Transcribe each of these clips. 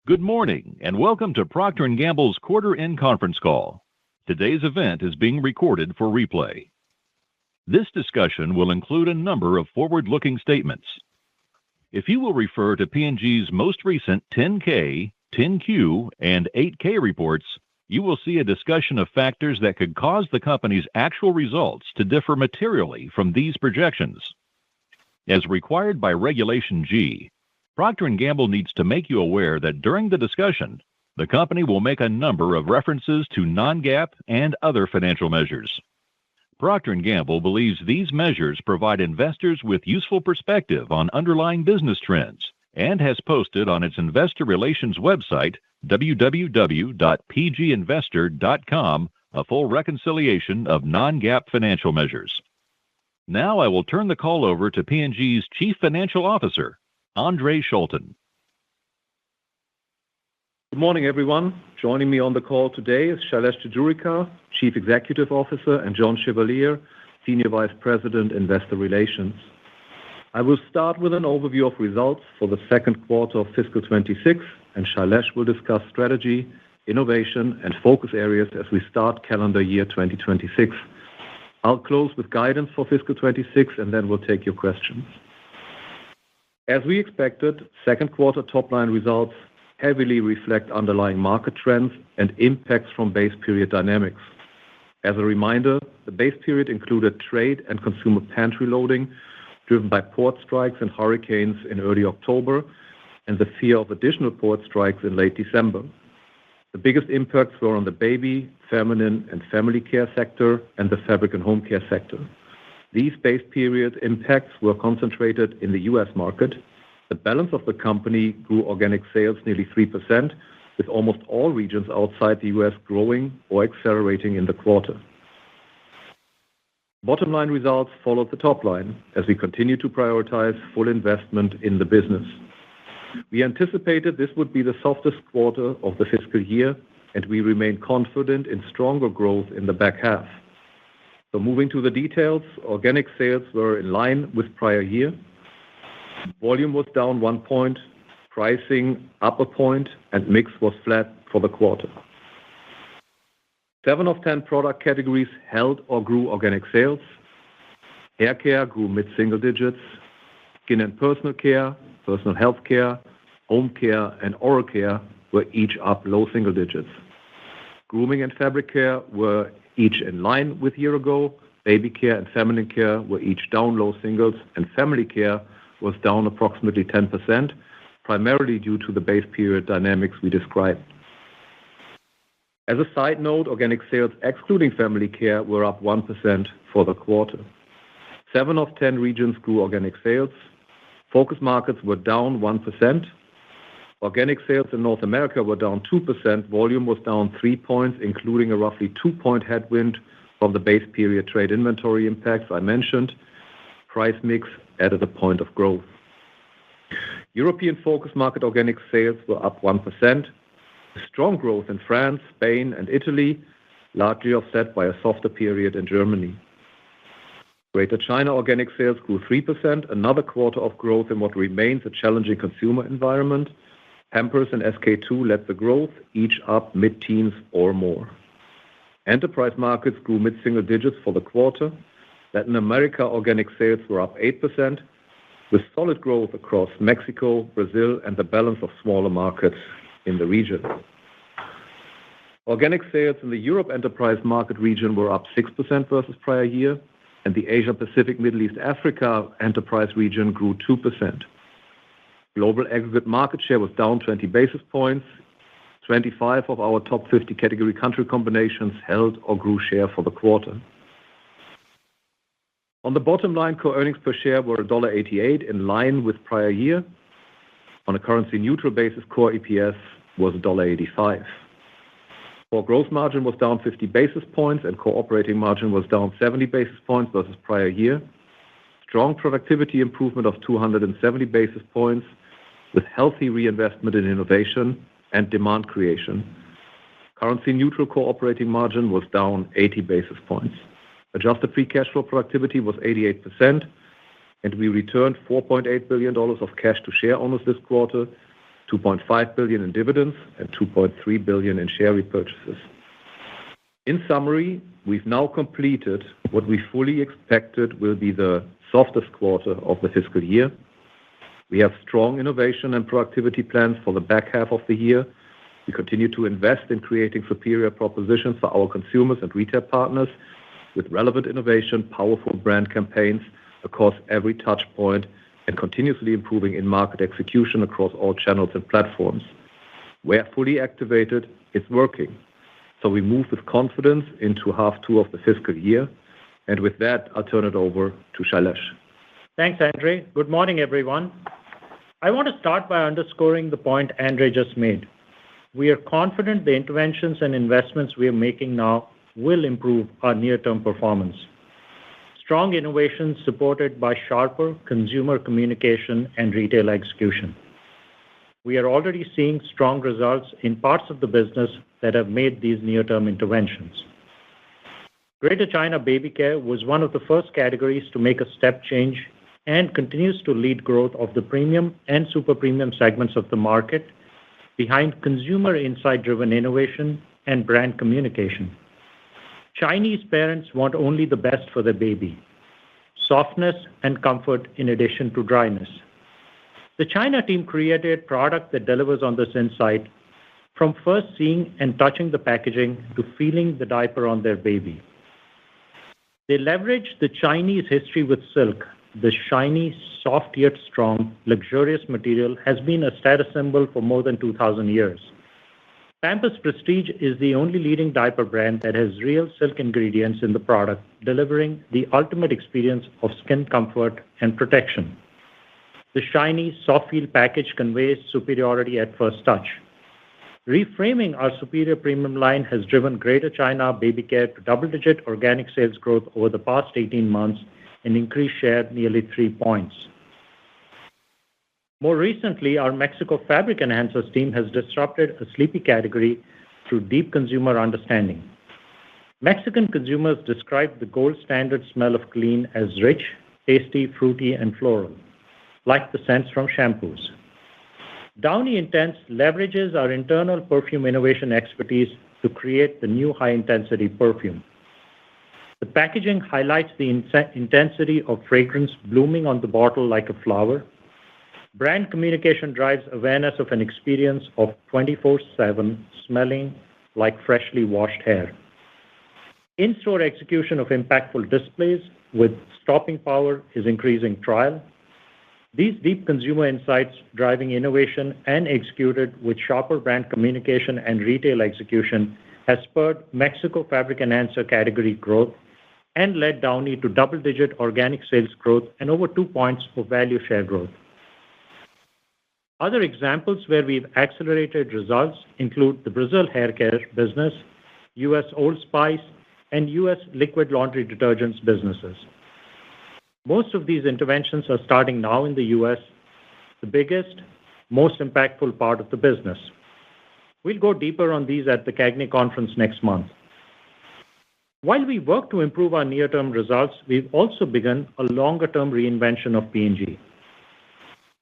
Good morning, and welcome to Procter & Gamble's quarter-end conference call. Today's event is being recorded for replay. This discussion will include a number of forward-looking statements. If you will refer to P&G's most recent 10-K, 10-Q, and 8-K reports, you will see a discussion of factors that could cause the company's actual results to differ materially from these projections. As required by Regulation G, Procter & Gamble needs to make you aware that during the discussion, the company will make a number of references to non-GAAP and other financial measures. Procter & Gamble believes these measures provide investors with useful perspective on underlying business trends and has posted on its investor relations website, www.pginvestor.com, a full reconciliation of non-GAAP financial measures. Now I will turn the call over to P&G's Chief Financial Officer, Andre Schulten. Good morning, everyone. Joining me on the call today is Shailesh Jejurikar, Chief Executive Officer, and John Chevalier, Senior Vice President, Investor Relations. I will start with an overview of results for the second quarter of fiscal 26, and Shailesh will discuss strategy, innovation, and focus areas as we start calendar year 2026. I'll close with guidance for fiscal 26, and then we'll take your questions. As we expected, second quarter top-line results heavily reflect underlying market trends and impacts from base period dynamics. As a reminder, the base period included trade and consumer pantry loading driven by port strikes and hurricanes in early October and the fear of additional port strikes in late December. The biggest impacts were on the baby, feminine, and family care sector and the fabric and home care sector. These base period impacts were concentrated in the U.S. market. The balance of the company grew organic sales nearly 3%, with almost all regions outside the U.S. growing or accelerating in the quarter. Bottom line results followed the top line as we continue to prioritize full investment in the business. We anticipated this would be the softest quarter of the fiscal year, and we remain confident in stronger growth in the back half. So moving to the details, organic sales were in line with prior year. Volume was down 1 point, pricing up 1 point, and mix was flat for the quarter. 7 of 10 product categories held or grew organic sales. Hair care grew mid-single digits. Skin and personal care, personal health care, home care, and oral care were each up low single digits. Grooming and fabric care were each in line with year ago. Baby care and feminine care were each down low singles, and family care was down approximately 10%, primarily due to the base period dynamics we described. As a side note, organic sales excluding family care were up 1% for the quarter. 7 of 10 regions grew organic sales. Focus markets were down 1%. Organic sales in North America were down 2%. Volume was down 3 points, including a roughly 2-point headwind from the base period trade inventory impacts I mentioned. Price mix added 1 point of growth. European focus market organic sales were up 1%. Strong growth in France, Spain, and Italy, largely offset by a softer period in Germany. Greater China organic sales grew 3%, another quarter of growth in what remains a challenging consumer environment. Pampers and SK-II led the growth, each up mid-teens or more. Enterprise markets grew mid-single digits for the quarter. Latin America organic sales were up 8%, with solid growth across Mexico, Brazil, and the balance of smaller markets in the region. Organic sales in the Europe enterprise market region were up 6% versus prior year, and the Asia-Pacific, Middle East, Africa enterprise region grew 2%. Global aggregate market share was down 20 basis points. 25 of our top 50 category country combinations held or grew share for the quarter. On the bottom line, core earnings per share were $1.88, in line with prior year. On a currency-neutral basis, core EPS was $1.85. Core gross margin was down 50 basis points, and core operating margin was down 70 basis points versus prior year. Strong productivity improvement of 270 basis points, with healthy reinvestment in innovation and demand creation. Currency-neutral core operating margin was down 80 basis points. Adjusted free cash flow productivity was 88%, and we returned $4.8 billion of cash to share owners this quarter, 2.5 billion in dividends, and 2.3 billion in share repurchases. In summary, we've now completed what we fully expected will be the softest quarter of the fiscal year. We have strong innovation and productivity plans for the back half of the year. We continue to invest in creating superior propositions for our consumers and retail partners with relevant innovation, powerful brand campaigns across every touch point, and continuously improving in-market execution across all channels and platforms. Where fully activated, it's working. So we move with confidence into half two of the fiscal year. And with that, I'll turn it over to Shailesh. Thanks, Andre. Good morning, everyone. I want to start by underscoring the point Andre just made. We are confident the interventions and investments we are making now will improve our near-term performance. Strong innovation supported by sharper consumer communication and retail execution. We are already seeing strong results in parts of the business that have made these near-term interventions. Greater China baby care was one of the first categories to make a step change and continues to lead growth of the premium and super premium segments of the market behind consumer insight-driven innovation and brand communication. Chinese parents want only the best for their baby, softness and comfort in addition to dryness. The China team created product that delivers on this insight from first seeing and touching the packaging to feeling the diaper on their baby. They leveraged the Chinese history with silk. The shiny, soft yet strong, luxurious material has been a status symbol for more than 2,000 years. Pampers Prestige is the only leading diaper brand that has real silk ingredients in the product, delivering the ultimate experience of skin comfort and protection. The shiny, soft feel package conveys superiority at first touch. Reframing our superior premium line has driven Greater China baby care to double-digit organic sales growth over the past 18 months and increased share nearly 3 points. More recently, our Mexico fabric enhancers team has disrupted a sleepy category through deep consumer understanding. Mexican consumers describe the gold standard smell of clean as rich, tasty, fruity, and floral, like the scents from shampoos. Downy Intense leverages our internal perfume innovation expertise to create the new high-intensity perfume. The packaging highlights the intensity of fragrance blooming on the bottle like a flower. Brand communication drives awareness of an experience of 24/7 smelling like freshly washed hair. In-store execution of impactful displays with stopping power is increasing trial. These deep consumer insights driving innovation and executed with sharper brand communication and retail execution has spurred Mexico fabric enhancer category growth and led Downy to double-digit organic sales growth and over 2 points of value share growth. Other examples where we've accelerated results include the Brazil hair care business, U.S. Old Spice, and U.S. liquid laundry detergents businesses. Most of these interventions are starting now in the U.S., the biggest, most impactful part of the business. We'll go deeper on these at the CAGNY conference next month. While we work to improve our near-term results, we've also begun a longer-term reinvention of P&G.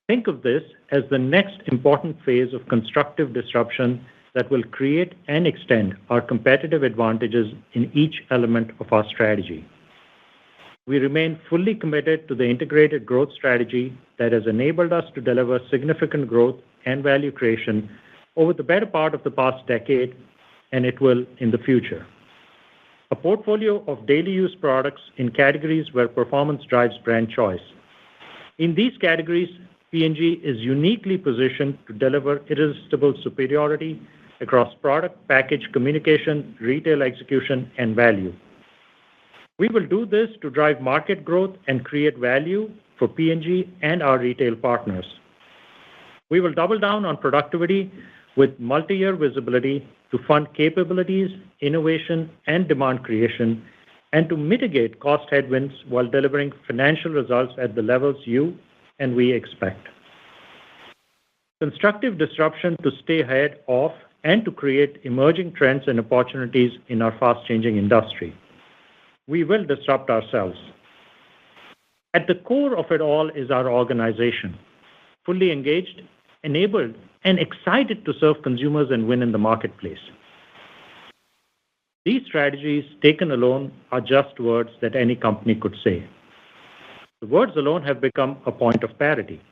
Think of this as the next important phase of constructive disruption that will create and extend our competitive advantages in each element of our strategy. We remain fully committed to the integrated growth strategy that has enabled us to deliver significant growth and value creation over the better part of the past decade, and it will in the future. A portfolio of daily use products in categories where performance drives brand choice. In these categories, P&G is uniquely positioned to deliver irresistible superiority across product, package, communication, retail execution, and value. We will do this to drive market growth and create value for P&G and our retail partners. We will double down on productivity with multi-year visibility to fund capabilities, innovation, and demand creation, and to mitigate cost headwinds while delivering financial results at the levels you and we expect. Constructive disruption to stay ahead of and to create emerging trends and opportunities in our fast-changing industry. We will disrupt ourselves. At the core of it all is our organization, fully engaged, enabled, and excited to serve consumers and win in the marketplace. These strategies, taken alone, are just words that any company could say. The words alone have become a point of parity.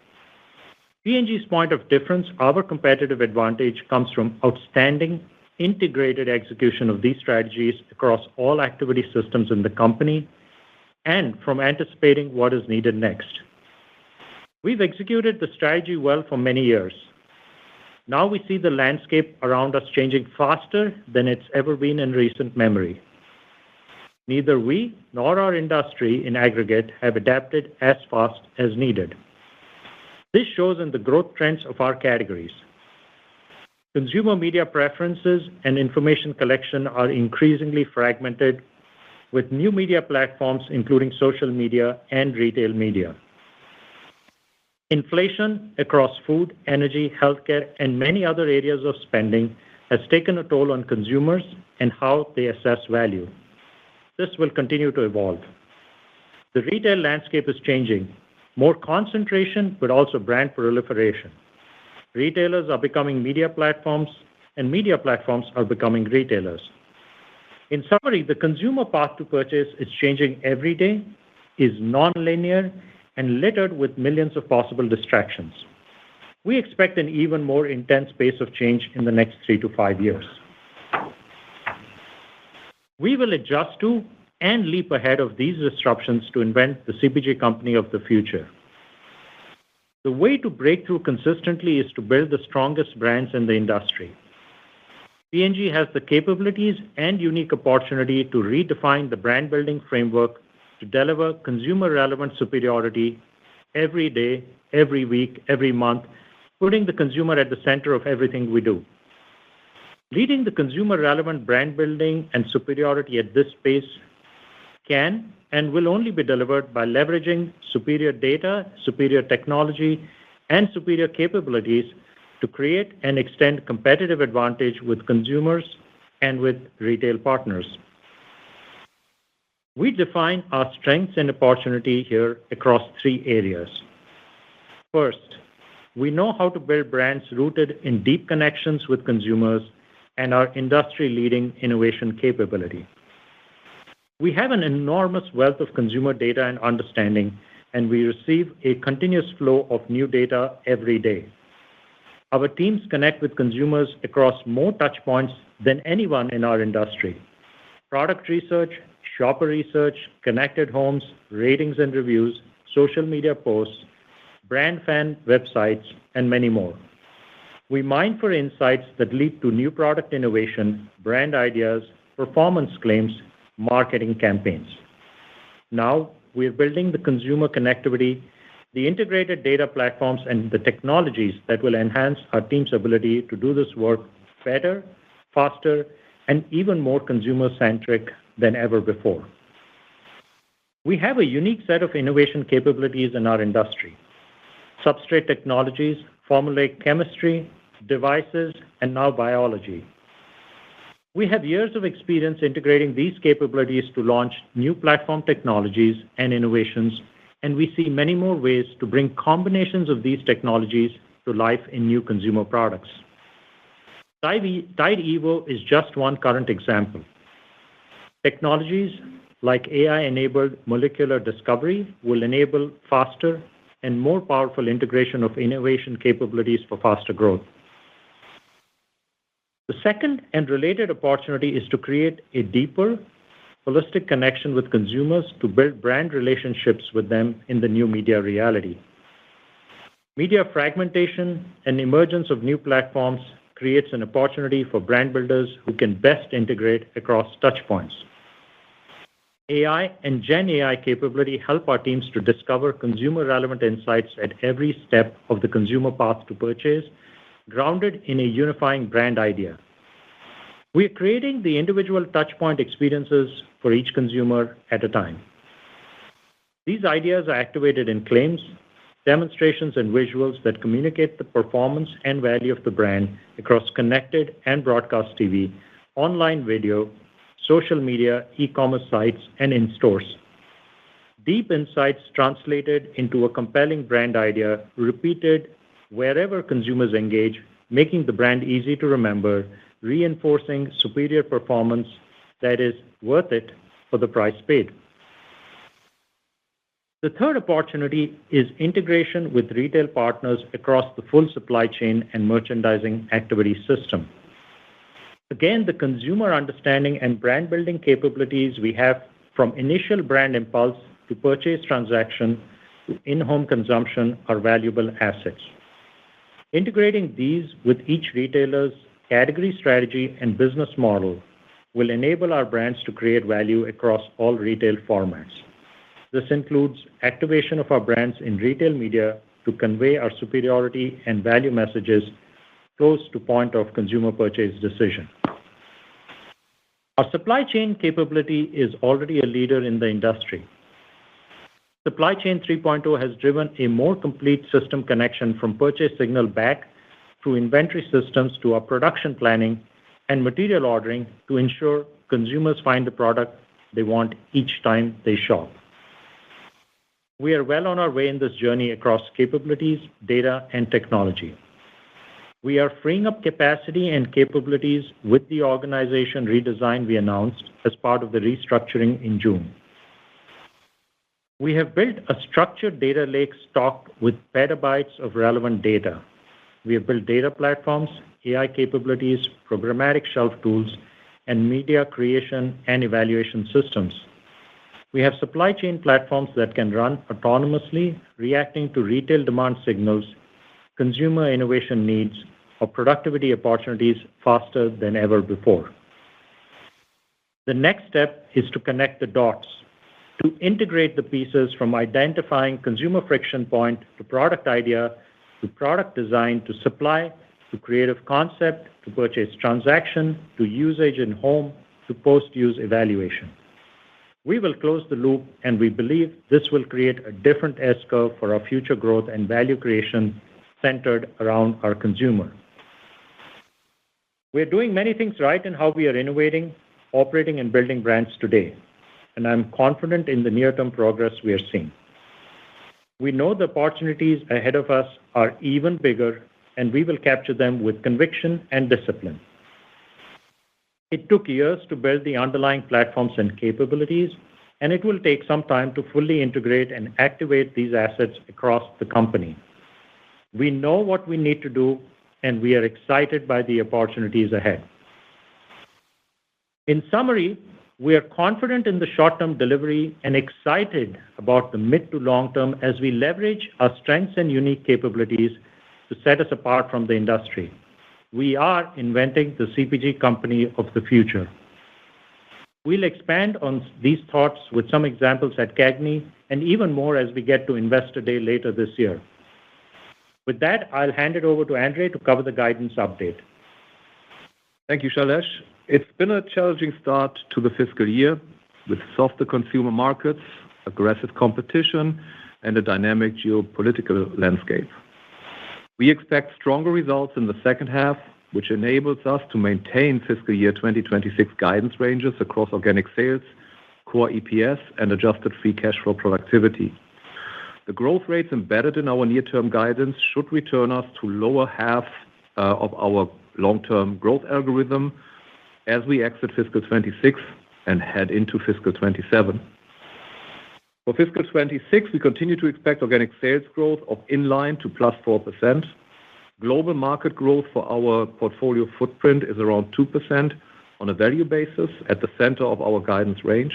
P&G's point of difference, our competitive advantage, comes from outstanding integrated execution of these strategies across all activity systems in the company and from anticipating what is needed next. We've executed the strategy well for many years. Now we see the landscape around us changing faster than it's ever been in recent memory. Neither we nor our industry in aggregate have adapted as fast as needed. This shows in the growth trends of our categories. Consumer media preferences and information collection are increasingly fragmented, with new media platforms including social media and retail media. Inflation across food, energy, healthcare, and many other areas of spending has taken a toll on consumers and how they assess value. This will continue to evolve. The retail landscape is changing. More concentration, but also brand proliferation. Retailers are becoming media platforms, and media platforms are becoming retailers. In summary, the consumer path to purchase is changing every day, is non-linear, and littered with millions of possible distractions. We expect an even more intense pace of change in the next 3 to 5 years. We will adjust to and leap ahead of these disruptions to invent the CPG company of the future. The way to break through consistently is to build the strongest brands in the industry. P&G has the capabilities and unique opportunity to redefine the brand building framework to deliver consumer relevant superiority every day, every week, every month, putting the consumer at the center of everything we do. Leading the consumer relevant brand building and superiority at this pace can and will only be delivered by leveraging superior data, superior technology, and superior capabilities to create and extend competitive advantage with consumers and with retail partners. We define our strengths and opportunity here across 3 areas. First, we know how to build brands rooted in deep connections with consumers and our industry-leading innovation capability. We have an enormous wealth of consumer data and understanding, and we receive a continuous flow of new data every day. Our teams connect with consumers across more touchpoints than anyone in our industry. Product research, shopper research, connected homes, ratings and reviews, social media posts, brand fan websites, and many more. We mine for insights that lead to new product innovation, brand ideas, performance claims, marketing campaigns. Now, we are building the consumer connectivity, the integrated data platforms, and the technologies that will enhance our team's ability to do this work better, faster, and even more consumer-centric than ever before. We have a unique set of innovation capabilities in our industry. Substrate technologies, formulaic chemistry, devices, and now biology. We have years of experience integrating these capabilities to launch new platform technologies and innovations, and we see many more ways to bring combinations of these technologies to life in new consumer products. Tide Evo is just one current example. Technologies like AI-enabled molecular discovery will enable faster and more powerful integration of innovation capabilities for faster growth. The second and related opportunity is to create a deeper, holistic connection with consumers to build brand relationships with them in the new media reality. Media fragmentation and emergence of new platforms creates an opportunity for brand builders who can best integrate across touchpoints. AI and Gen AI capability help our teams to discover consumer-relevant insights at every step of the consumer path to purchase, grounded in a unifying brand idea. We are creating the individual touchpoint experiences for each consumer at a time. These ideas are activated in claims, demonstrations, and visuals that communicate the performance and value of the brand across connected and broadcast TV, online video, social media, e-commerce sites, and in stores. Deep insights translated into a compelling brand idea, repeated wherever consumers engage, making the brand easy to remember, reinforcing superior performance that is worth it for the price paid. The third opportunity is integration with retail partners across the full supply chain and merchandising activity system. Again, the consumer understanding and brand building capabilities we have from initial brand impulse to purchase transaction to in-home consumption are valuable assets. Integrating these with each retailer's category strategy and business model will enable our brands to create value across all retail formats. This includes activation of our brands in retail media to convey our superiority and value messages close to point of consumer purchase decision. Our supply chain capability is already a leader in the industry. Supply Chain 3.0 has driven a more complete system connection from purchase signal back through inventory systems to our production planning and material ordering to ensure consumers find the product they want each time they shop. We are well on our way in this journey across capabilities, data, and technology. We are freeing up capacity and capabilities with the organization redesign we announced as part of the restructuring in June. We have built a structured data lake stocked with petabytes of relevant data. We have built data platforms, AI capabilities, programmatic shelf tools, and media creation and evaluation systems. We have supply chain platforms that can run autonomously, reacting to retail demand signals, consumer innovation needs, or productivity opportunities faster than ever before. The next step is to connect the dots, to integrate the pieces from identifying consumer friction point to product idea, to product design, to supply, to creative concept, to purchase transaction, to usage in home, to post-use evaluation. We will close the loop, and we believe this will create a different S-curve for our future growth and value creation centered around our consumer. We're doing many things right in how we are innovating, operating, and building brands today, and I'm confident in the near-term progress we are seeing. We know the opportunities ahead of us are even bigger, and we will capture them with conviction and discipline. It took years to build the underlying platforms and capabilities, and it will take some time to fully integrate and activate these assets across the company. We know what we need to do, and we are excited by the opportunities ahead. In summary, we are confident in the short-term delivery and excited about the mid to long term as we leverage our strengths and unique capabilities to set us apart from the industry. We are inventing the CPG company of the future. We'll expand on these thoughts with some examples at CAGNY and even more as we get to Investor Day later this year. With that, I'll hand it over to Andre to cover the guidance update. Thank you, Shailesh. It's been a challenging start to the fiscal year with softer consumer markets, aggressive competition, and a dynamic geopolitical landscape. We expect stronger results in the second half, which enables us to maintain fiscal year 2026 guidance ranges across organic sales, core EPS, and adjusted free cash flow productivity. The growth rates embedded in our near-term guidance should return us to lower half of our long-term growth algorithm as we exit fiscal 26 and head into fiscal 27. For fiscal 26, we continue to expect organic sales growth of in line to plus 4%. Global market growth for our portfolio footprint is around 2% on a value basis at the center of our guidance range.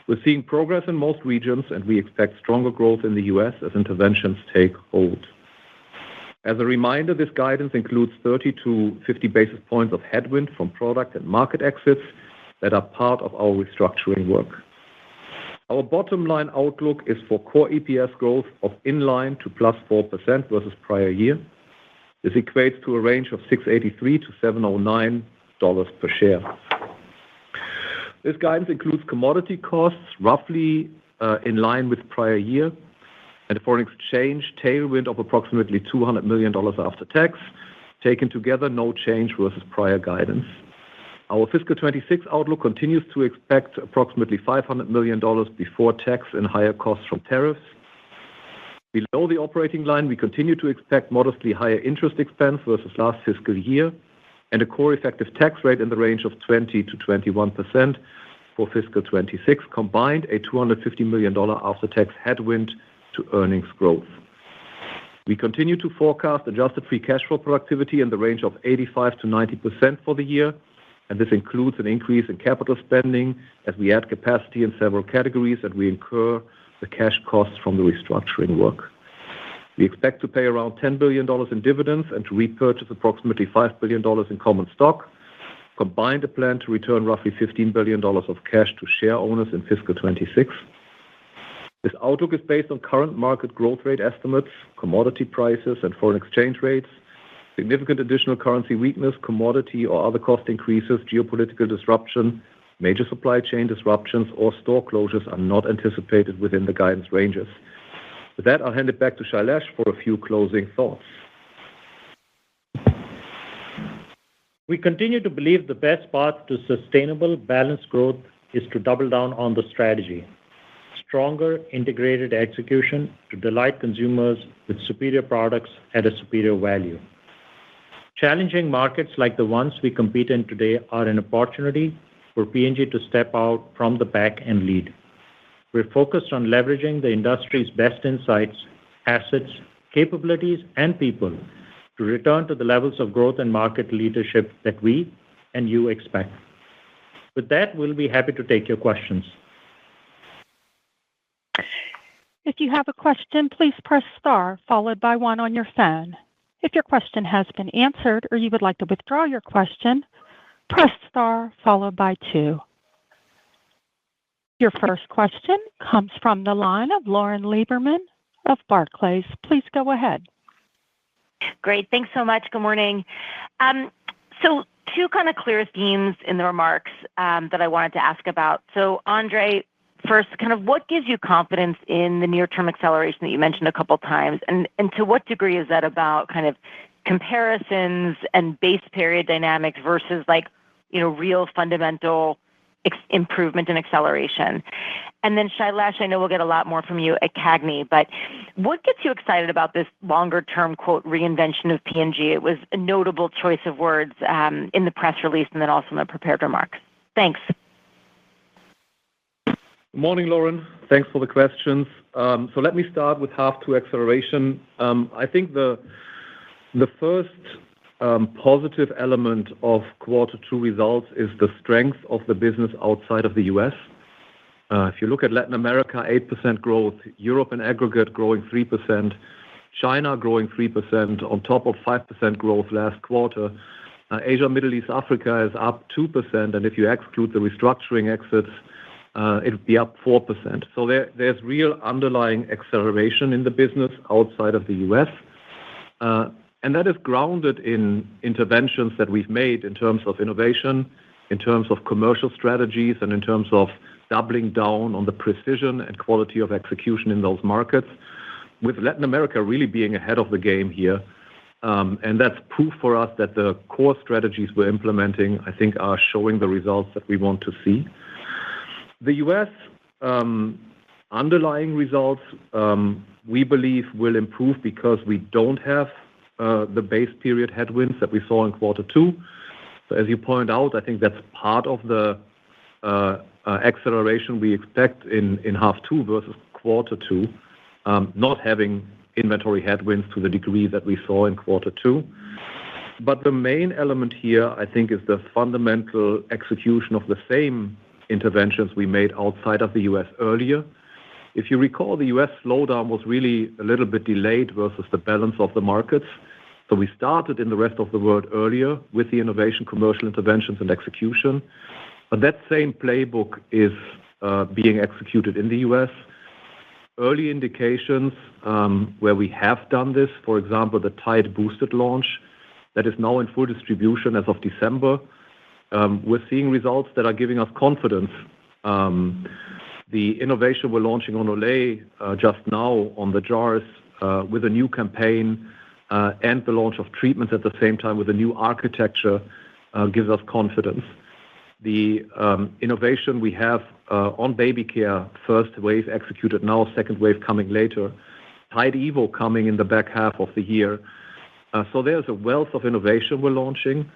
We're seeing progress in most regions, and we expect stronger growth in the U.S. as interventions take hold. As a reminder, this guidance includes 30 to 50 basis points of headwind from product and market exits that are part of our restructuring work. Our bottom line outlook is for core EPS growth of in line to plus 4% versus prior year. This equates to a range of $6.83 to $7.09 per share. This guidance includes commodity costs roughly in line with prior year and a foreign exchange tailwind of approximately $200 million after tax. Taken together, no change versus prior guidance. Our fiscal 26 outlook continues to expect approximately $500 million before tax and higher costs from tariffs. Below the operating line, we continue to expect modestly higher interest expense versus last fiscal year and a core effective tax rate in the range of 20 to 21% for fiscal 26, combined a $250 million after-tax headwind to earnings growth. We continue to forecast adjusted free cash flow productivity in the range of 85 to 90% for the year, and this includes an increase in capital spending as we add capacity in several categories and we incur the cash costs from the restructuring work. We expect to pay around $10 billion in dividends and to repurchase approximately $5 billion in common stock, combined a plan to return roughly $15 billion of cash to share owners in fiscal 26. This outlook is based on current market growth rate estimates, commodity prices, and foreign exchange rates. Significant additional currency weakness, commodity or other cost increases, geopolitical disruption, major supply chain disruptions, or store closures are not anticipated within the guidance ranges. With that, I'll hand it back to Shailesh for a few closing thoughts. We continue to believe the best path to sustainable, balanced growth is to double down on the strategy. Stronger, integrated execution to delight consumers with superior products at a superior value. Challenging markets like the ones we compete in today are an opportunity for P&G to step out from the pack and lead. We're focused on leveraging the industry's best insights, assets, capabilities, and people to return to the levels of growth and market leadership that we and you expect. With that, we'll be happy to take your questions. If you have a question, please press star followed by 1 on your phone. If your question has been answered or you would like to withdraw your question, press star followed by 2. Your first question comes from the line of Lauren Lieberman of Barclays. Please go ahead. Great. Thanks so much. Good morning. So two kind of clear themes in the remarks that I wanted to ask about. So Andre, first, kind of what gives you confidence in the near-term acceleration that you mentioned a couple times? And to what degree is that about kind of comparisons and base period dynamics versus real fundamental improvement and acceleration? And then Shailesh, I know we'll get a lot more from you at CAGNY, but what gets you excited about this longer-term, quote, reinvention of P&G? It was a notable choice of words in the press release and then also in the prepared remarks. Thanks. Good morning, Lauren. Thanks for the questions. So let me start with half two acceleration. I think the first positive element of quarter two results is the strength of the business outside of the U.S. If you look at Latin America, 8% growth, Europe in aggregate growing 3%, China growing 3% on top of 5% growth last quarter. Asia, Middle East, Africa is up 2%, and if you exclude the restructuring exits, it would be up 4%. So there's real underlying acceleration in the business outside of the U.S. And that is grounded in interventions that we've made in terms of innovation, in terms of commercial strategies, and in terms of doubling down on the precision and quality of execution in those markets, with Latin America really being ahead of the game here. And that's proof for us that the core strategies we're implementing, I think, are showing the results that we want to see. The U.S. Underlying results, we believe, will improve because we don't have the base period headwinds that we saw in quarter two. So as you point out, I think that's part of the acceleration we expect in half two versus quarter two, not having inventory headwinds to the degree that we saw in quarter two. But the main element here, I think, is the fundamental execution of the same interventions we made outside of the U.S. earlier. If you recall, the U.S. slowdown was really a little bit delayed versus the balance of the markets. So we started in the rest of the world earlier with the innovation, commercial interventions, and execution. But that same playbook is being executed in the U.S. Early indications where we have done this, for example, the Tide Boosted launch that is now in full distribution as of December, we're seeing results that are giving us confidence. The innovation we're launching on Olay just now on the jars with a new campaign and the launch of treatments at the same time with a new architecture gives us confidence. The innovation we have on baby care, first wave executed now, second wave coming later, Tide Evo coming in the back half of the year. So there's a wealth of innovation we're launching.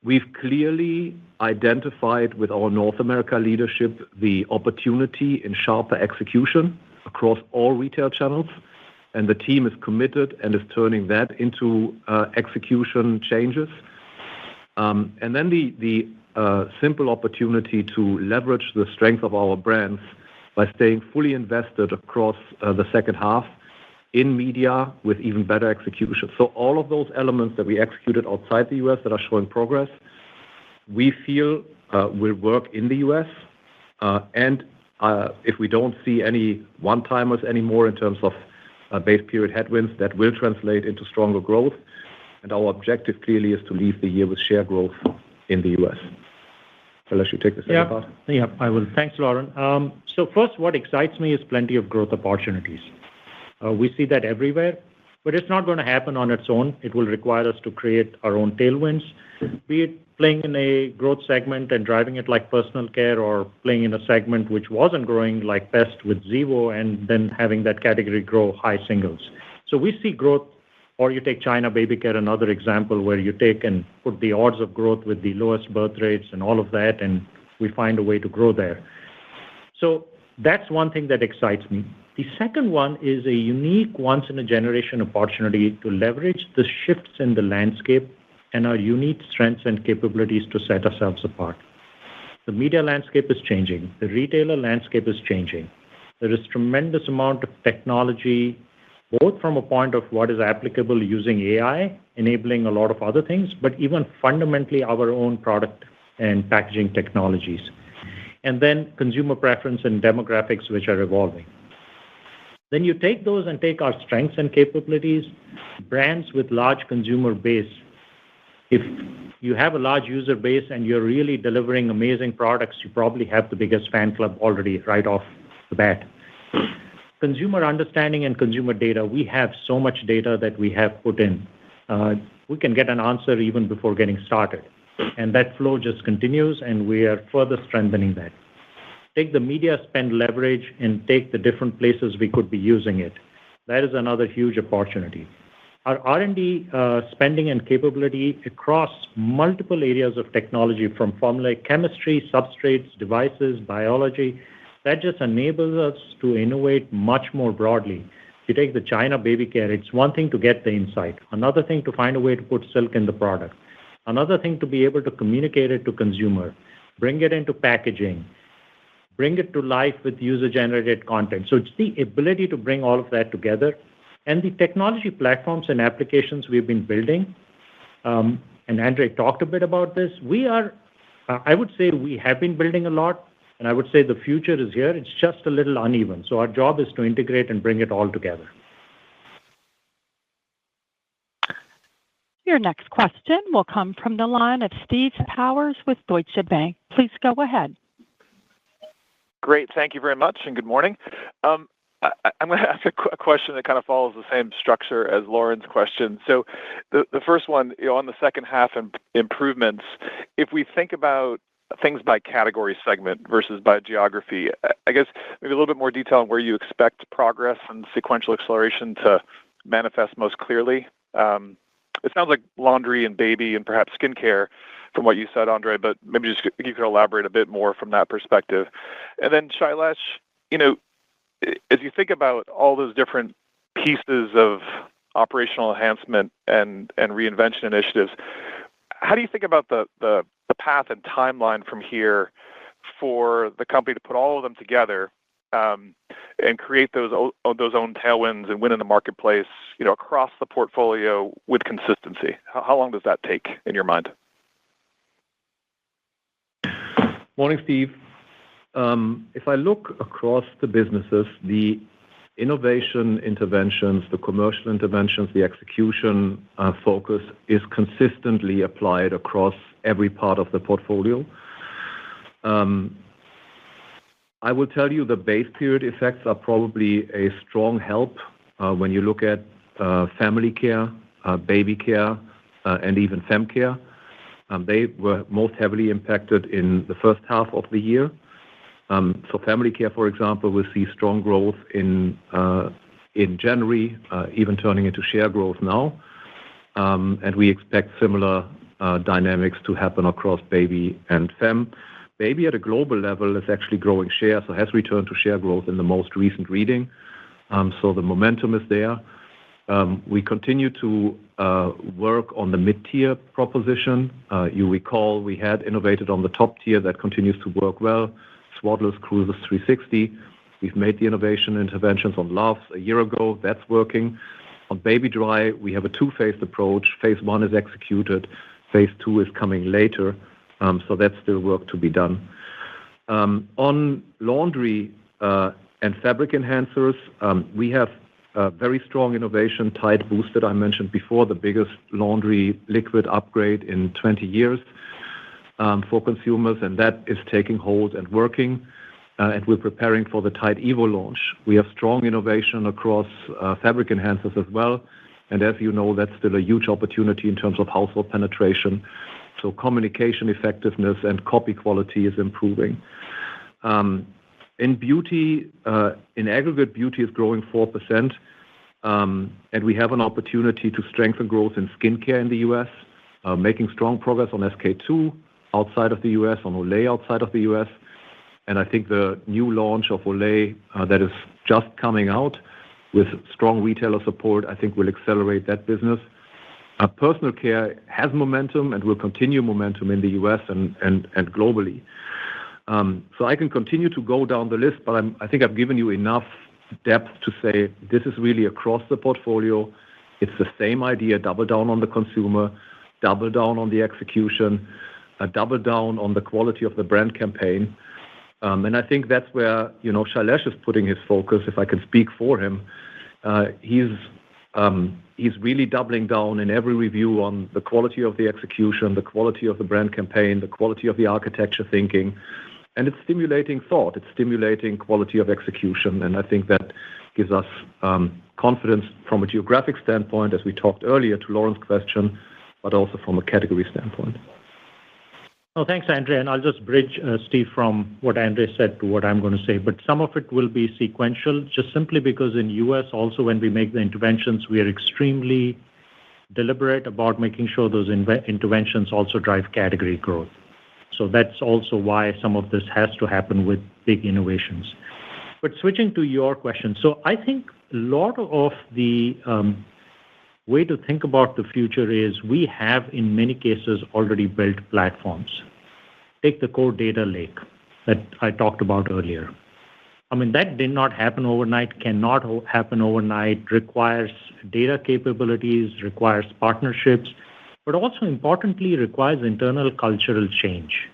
We've clearly identified with our North America leadership the opportunity in sharper execution across all retail channels, and the team is committed and is turning that into execution changes. And then the simple opportunity to leverage the strength of our brands by staying fully invested across the second half in media with even better execution. So all of those elements that we executed outside the U.S. that are showing progress, we feel will work in the U.S. And if we don't see any one-timers anymore in terms of base period headwinds, that will translate into stronger growth. And our objective clearly is to leave the year with share growth in the U.S. I'll let you take the second part. Yeah, I will. Thanks, Lauren. So first, what excites me is plenty of growth opportunities. We see that everywhere, but it's not going to happen on its own. It will require us to create our own tailwinds, be it playing in a growth segment and driving it like personal care, or playing in a segment which wasn't growing like pest with Zevo, and then having that category grow high singles. So we see growth, or you take China baby care, another example, where you take and put the odds of growth with the lowest birth rates and all of that, and we find a way to grow there. So that's one thing that excites me. The second one is a unique once-in-a-generation opportunity to leverage the shifts in the landscape and our unique strengths and capabilities to set ourselves apart. The media landscape is changing. The retailer landscape is changing. There is tremendous amount of technology, both from a point of what is applicable using AI, enabling a lot of other things, but even fundamentally our own product and packaging technologies. And then consumer preference and demographics, which are evolving. Then you take those and take our strengths and capabilities, brands with large consumer base. If you have a large user base and you're really delivering amazing products, you probably have the biggest fan club already right off the bat. Consumer understanding and consumer data, we have so much data that we have put in. We can get an answer even before getting started. And that flow just continues, and we are further strengthening that. Take the media spend leverage and take the different places we could be using it. That is another huge opportunity. Our R&D spending and capability across multiple areas of technology, from formulaic chemistry, substrates, devices, biology, that just enables us to innovate much more broadly. If you take the China baby care, it's one thing to get the insight, another thing to find a way to put silk in the product, another thing to be able to communicate it to consumer, bring it into packaging, bring it to life with user-generated content. So it's the ability to bring all of that together. And the technology platforms and applications we've been building, and Andre talked a bit about this, I would say we have been building a lot, and I would say the future is here. It's just a little uneven. So our job is to integrate and bring it all together. Your next question will come from the line of Steve Powers with Deutsche Bank. Please go ahead. Great. Thank you very much, and good morning. I'm going to ask a question that kind of follows the same structure as Lauren's question. So the first one, on the second half improvements, if we think about things by category segment versus by geography, I guess maybe a little bit more detail on where you expect progress and sequential acceleration to manifest most clearly. It sounds like laundry and baby and perhaps skincare from what you said, Andre, but maybe just you could elaborate a bit more from that perspective. And then Shailesh, as you think about all those different pieces of operational enhancement and reinvention initiatives, how do you think about the path and timeline from here for the company to put all of them together and create those own tailwinds and win in the marketplace, across the portfolio with consistency? How long does that take in your mind? Morning, Steve. If I look across the businesses, the innovation interventions, the commercial interventions, the execution focus is consistently applied across every part of the portfolio. I will tell you the base period effects are probably a strong help when you look at family care, baby care, and even fem care. They were most heavily impacted in the first half of the year. So family care, for example, will see strong growth in in January, even turning into share growth now. And we expect similar dynamics to happen across baby and fem. Baby at a global level is actually growing share, so has returned to share growth in the most recent reading. So the momentum is there. We continue to work on the mid-tier proposition. You recall we had innovated on the top tier. That continues to work well. Swaddlers, Cruisers 360. We've made the innovation interventions on Loves a year ago. That's working. On Baby Dry, we have a two-phased approach. Phase 1 is executed. Phase 2 is coming later. So that's still work to be done. On laundry and fabric enhancers, we have very strong innovation. Tide Boosted, I mentioned before, the biggest laundry liquid upgrade in 20 years for consumers, and that is taking hold and working. And we're preparing for the Tide Evo launch. We have strong innovation across fabric enhancers as well. And as you know, that's still a huge opportunity in terms of household penetration. So communication effectiveness and copy quality is improving. In beauty, in aggregate, beauty is growing 4%. And we have an opportunity to strengthen growth in skincare in the U.S., making strong progress on SK-II outside of the U.S., on Olay outside of the U.S. And I think the new launch of Olay that is just coming out with strong retailer support, I think will accelerate that business. Personal care has momentum and will continue momentum in the U.S. and globally. So I can continue to go down the list, but I think I've given you enough depth to say this is really across the portfolio. It's the same idea, double down on the consumer, double down on the execution, double down on the quality of the brand campaign. And I think that's where, Shailesh is putting his focus, if I can speak for him. He's really doubling down in every review on the quality of the execution, the quality of the brand campaign, the quality of the architecture thinking. And it's stimulating thought. It's stimulating quality of execution. And I think that gives us confidence from a geographic standpoint, as we talked earlier to Lauren's question, but also from a category standpoint. Oh, thanks, Andre. And I'll just bridge, Steve, from what Andre said to what I'm going to say. But some of it will be sequential, just simply because in U.S. also when we make the interventions, we are extremely deliberate about making sure those interventions also drive category growth. So that's also why some of this has to happen with big innovations. But switching to your question, so I think a lot of the way to think about the future is we have, in many cases, already built platforms. Take the core data lake that I talked about earlier. I mean, that did not happen overnight, cannot happen overnight, requires data capabilities, requires partnerships, but also importantly requires internal cultural change.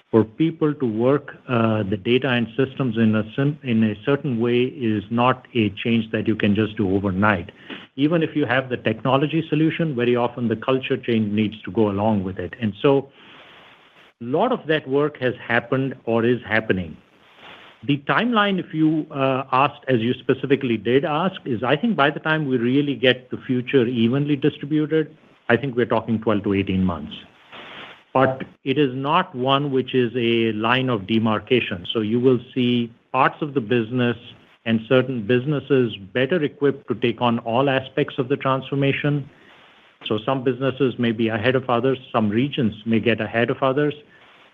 For people to work the data and systems in a certain way is not a change that you can just do overnight. Even if you have the technology solution, very often the culture change needs to go along with it. And so a lot of that work has happened or is happening. The timeline, if you asked, as you specifically did ask, is I think by the time we really get the future evenly distributed, I think we're talking 12 to 18 months. But it is not one which is a line of demarcation. So you will see parts of the business and certain businesses better equipped to take on all aspects of the transformation. So some businesses may be ahead of others, some regions may get ahead of others.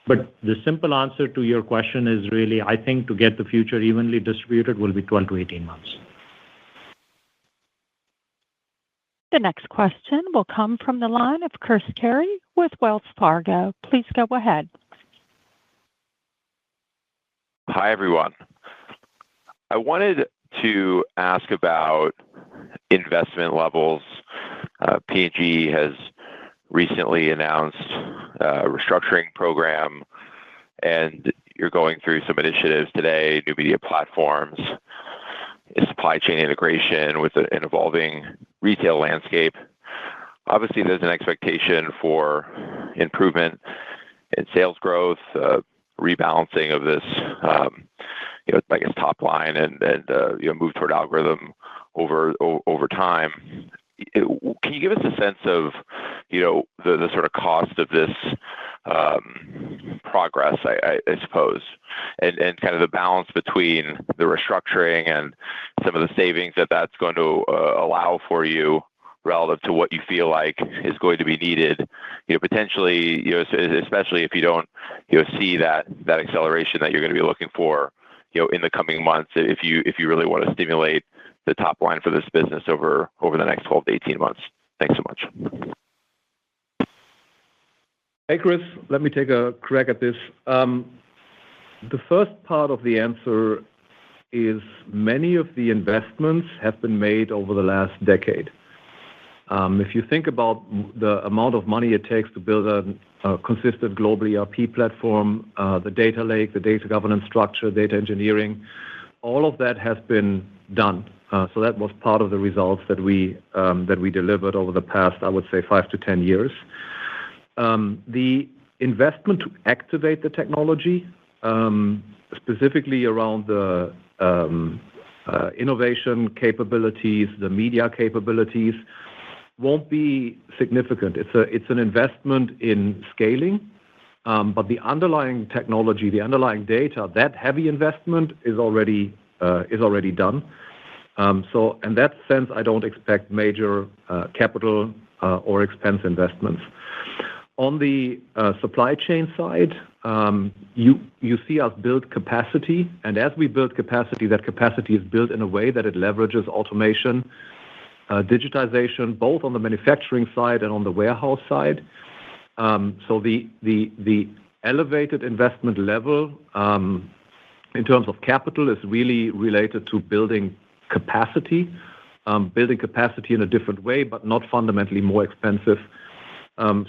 But the simple answer to your question is really, I think to get the future evenly distributed will be 12 to 18 months. The next question will come from the line of Chris Carey with Wells Fargo. Please go ahead. Hi, everyone. I wanted to ask about investment levels. P&G has recently announced a restructuring program, and you're going through some initiatives today, new media platforms, supply chain integration with an evolving retail landscape. Obviously, there's an expectation for improvement in sales growth, rebalancing of this, I guess, top line and move toward algorithm over time. Can you give us a sense of, the sort of cost of this progress, I suppose, and kind of the balance between the restructuring and some of the savings that's going to allow for you relative to what you feel like is going to be needed, potentially, especially if you don't, see that acceleration that you're going to be looking for, in the coming months, if you really want to stimulate the top line for this business over the next 12 to 18 months. Thanks so much. Hey, Chris, let me take a crack at this. The first part of the answer is many of the investments have been made over the last decade. If you think about the amount of money it takes to build a consistent global ERP platform, the data lake, the data governance structure, data engineering, all of that has been done. So that was part of the results that we delivered over the past, I would say, 5 to 10 years. The investment to activate the technology, specifically around the innovation capabilities, the media capabilities, won't be significant. It's an investment in scaling, but the underlying technology, the underlying data, that heavy investment is already done. So in that sense, I don't expect major capital or expense investments. On the supply chain side, you see us build capacity, and as we build capacity, that capacity is built in a way that it leverages automation, digitization, both on the manufacturing side and on the warehouse side. So the elevated investment level in terms of capital is really related to building capacity in a different way, but not fundamentally more expensive.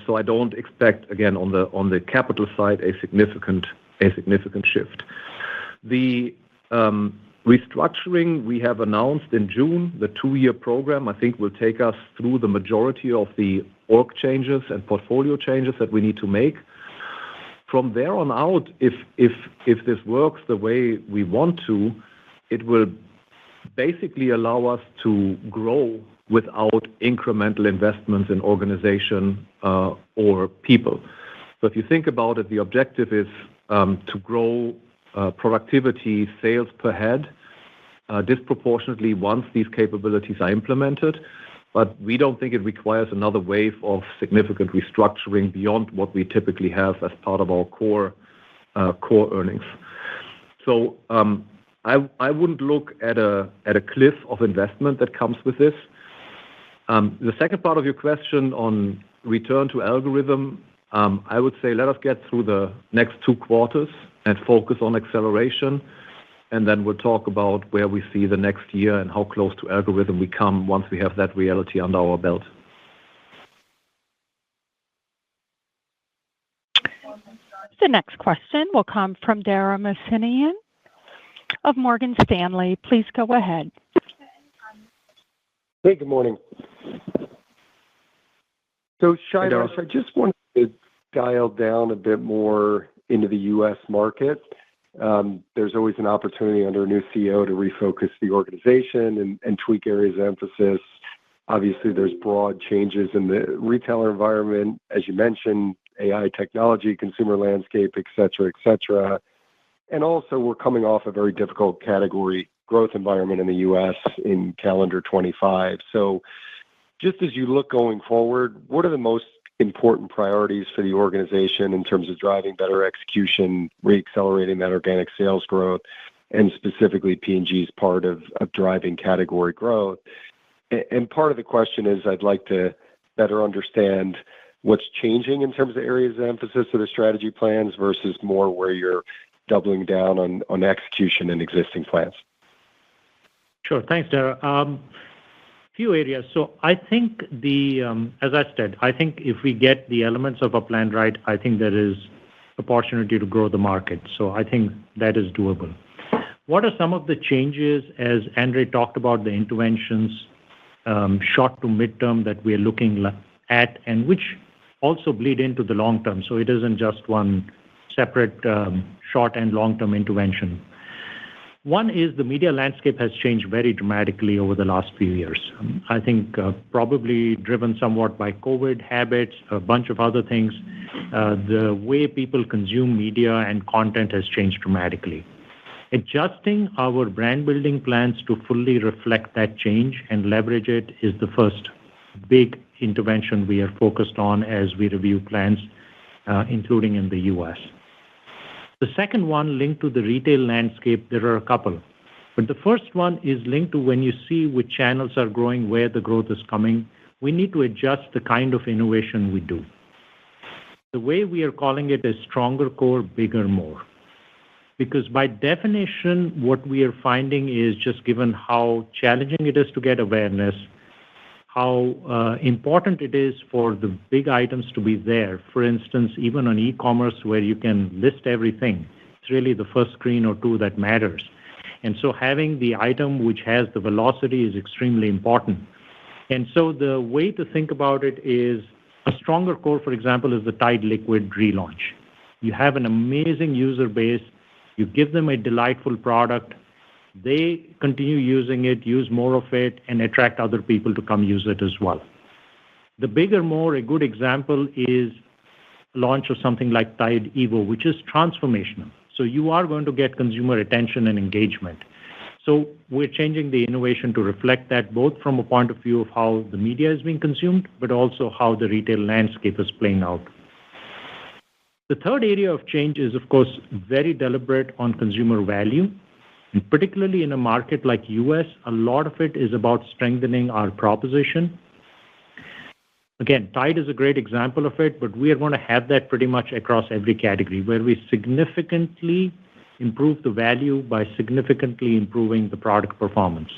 So I don't expect, again, on the capital side, a significant shift. The restructuring we have announced in June, the 2-year program, I think will take us through the majority of the org changes and portfolio changes that we need to make. From there on out, if this works the way we want to, it will basically allow us to grow without incremental investments in organization or people. So if you think about it, the objective is to grow productivity, sales per head, disproportionately once these capabilities are implemented. But we don't think it requires another wave of significant restructuring beyond what we typically have as part of our core earnings. So I wouldn't look at a cliff of investment that comes with this. The second part of your question on return to algorithm, I would say let us get through the next 2 quarters and focus on acceleration, and then we'll talk about where we see the next year and how close to algorithm we come once we have that reality under our belt. The next question will come from Dara Mohsenian of Morgan Stanley. Please go ahead. Hey, good morning. So, Shailesh, I just wanted to dial down a bit more into the U.S. market. There's always an opportunity under a new CEO to refocus the organization and tweak areas of emphasis. Obviously, there's broad changes in the retailer environment, as you mentioned, AI technology, consumer landscape, et cetera. And also, we're coming off a very difficult category growth environment in the U.S. in calendar 25. So just as you look going forward, what are the most important priorities for the organization in terms of driving better execution, re-accelerating that organic sales growth, and specifically P&G's part of driving category growth? And part of the question is I'd like to better understand what's changing in terms of areas of emphasis of the strategy plans versus more where you're doubling down on execution and existing plans. Sure. Thanks, Dara. Few areas. So I think as I said, I think if we get the elements of a plan right, I think there is opportunity to grow the market. So I think that is doable. What are some of the changes, as Andre talked about, the interventions, short to midterm that we are looking at, and which also bleed into the long term. So it isn't just one separate short and long-term intervention. One is the media landscape has changed very dramatically over the last few years. I think probably driven somewhat by COVID habits, a bunch of other things. The way people consume media and content has changed dramatically. Adjusting our brand building plans to fully reflect that change and leverage it is the first big intervention we are focused on as we review plans, including in the U.S. The second one linked to the retail landscape, there are a couple. But the first one is linked to when you see which channels are growing, where the growth is coming, we need to adjust the kind of innovation we do. The way we are calling it is stronger core, bigger, more. Because by definition, what we are finding is just given how challenging it is to get awareness, how important it is for the big items to be there. For instance, even on e-commerce where you can list everything, it's really the first screen or two that matters. And so having the item which has the velocity is extremely important. And so the way to think about it is a stronger core, for example, is the Tide Liquid relaunch. You have an amazing user base. You give them a delightful product. They continue using it, use more of it, and attract other people to come use it as well. The bigger, more, a good example is launch of something like Tide Evo, which is transformational. So you are going to get consumer attention and engagement. So we're changing the innovation to reflect that both from a point of view of how the media is being consumed, but also how the retail landscape is playing out. The third area of change is, of course, very deliberate on consumer value. And particularly in a market like US, a lot of it is about strengthening our proposition. Again, Tide is a great example of it, but we are going to have that pretty much across every category where we significantly improve the value by significantly improving the product performance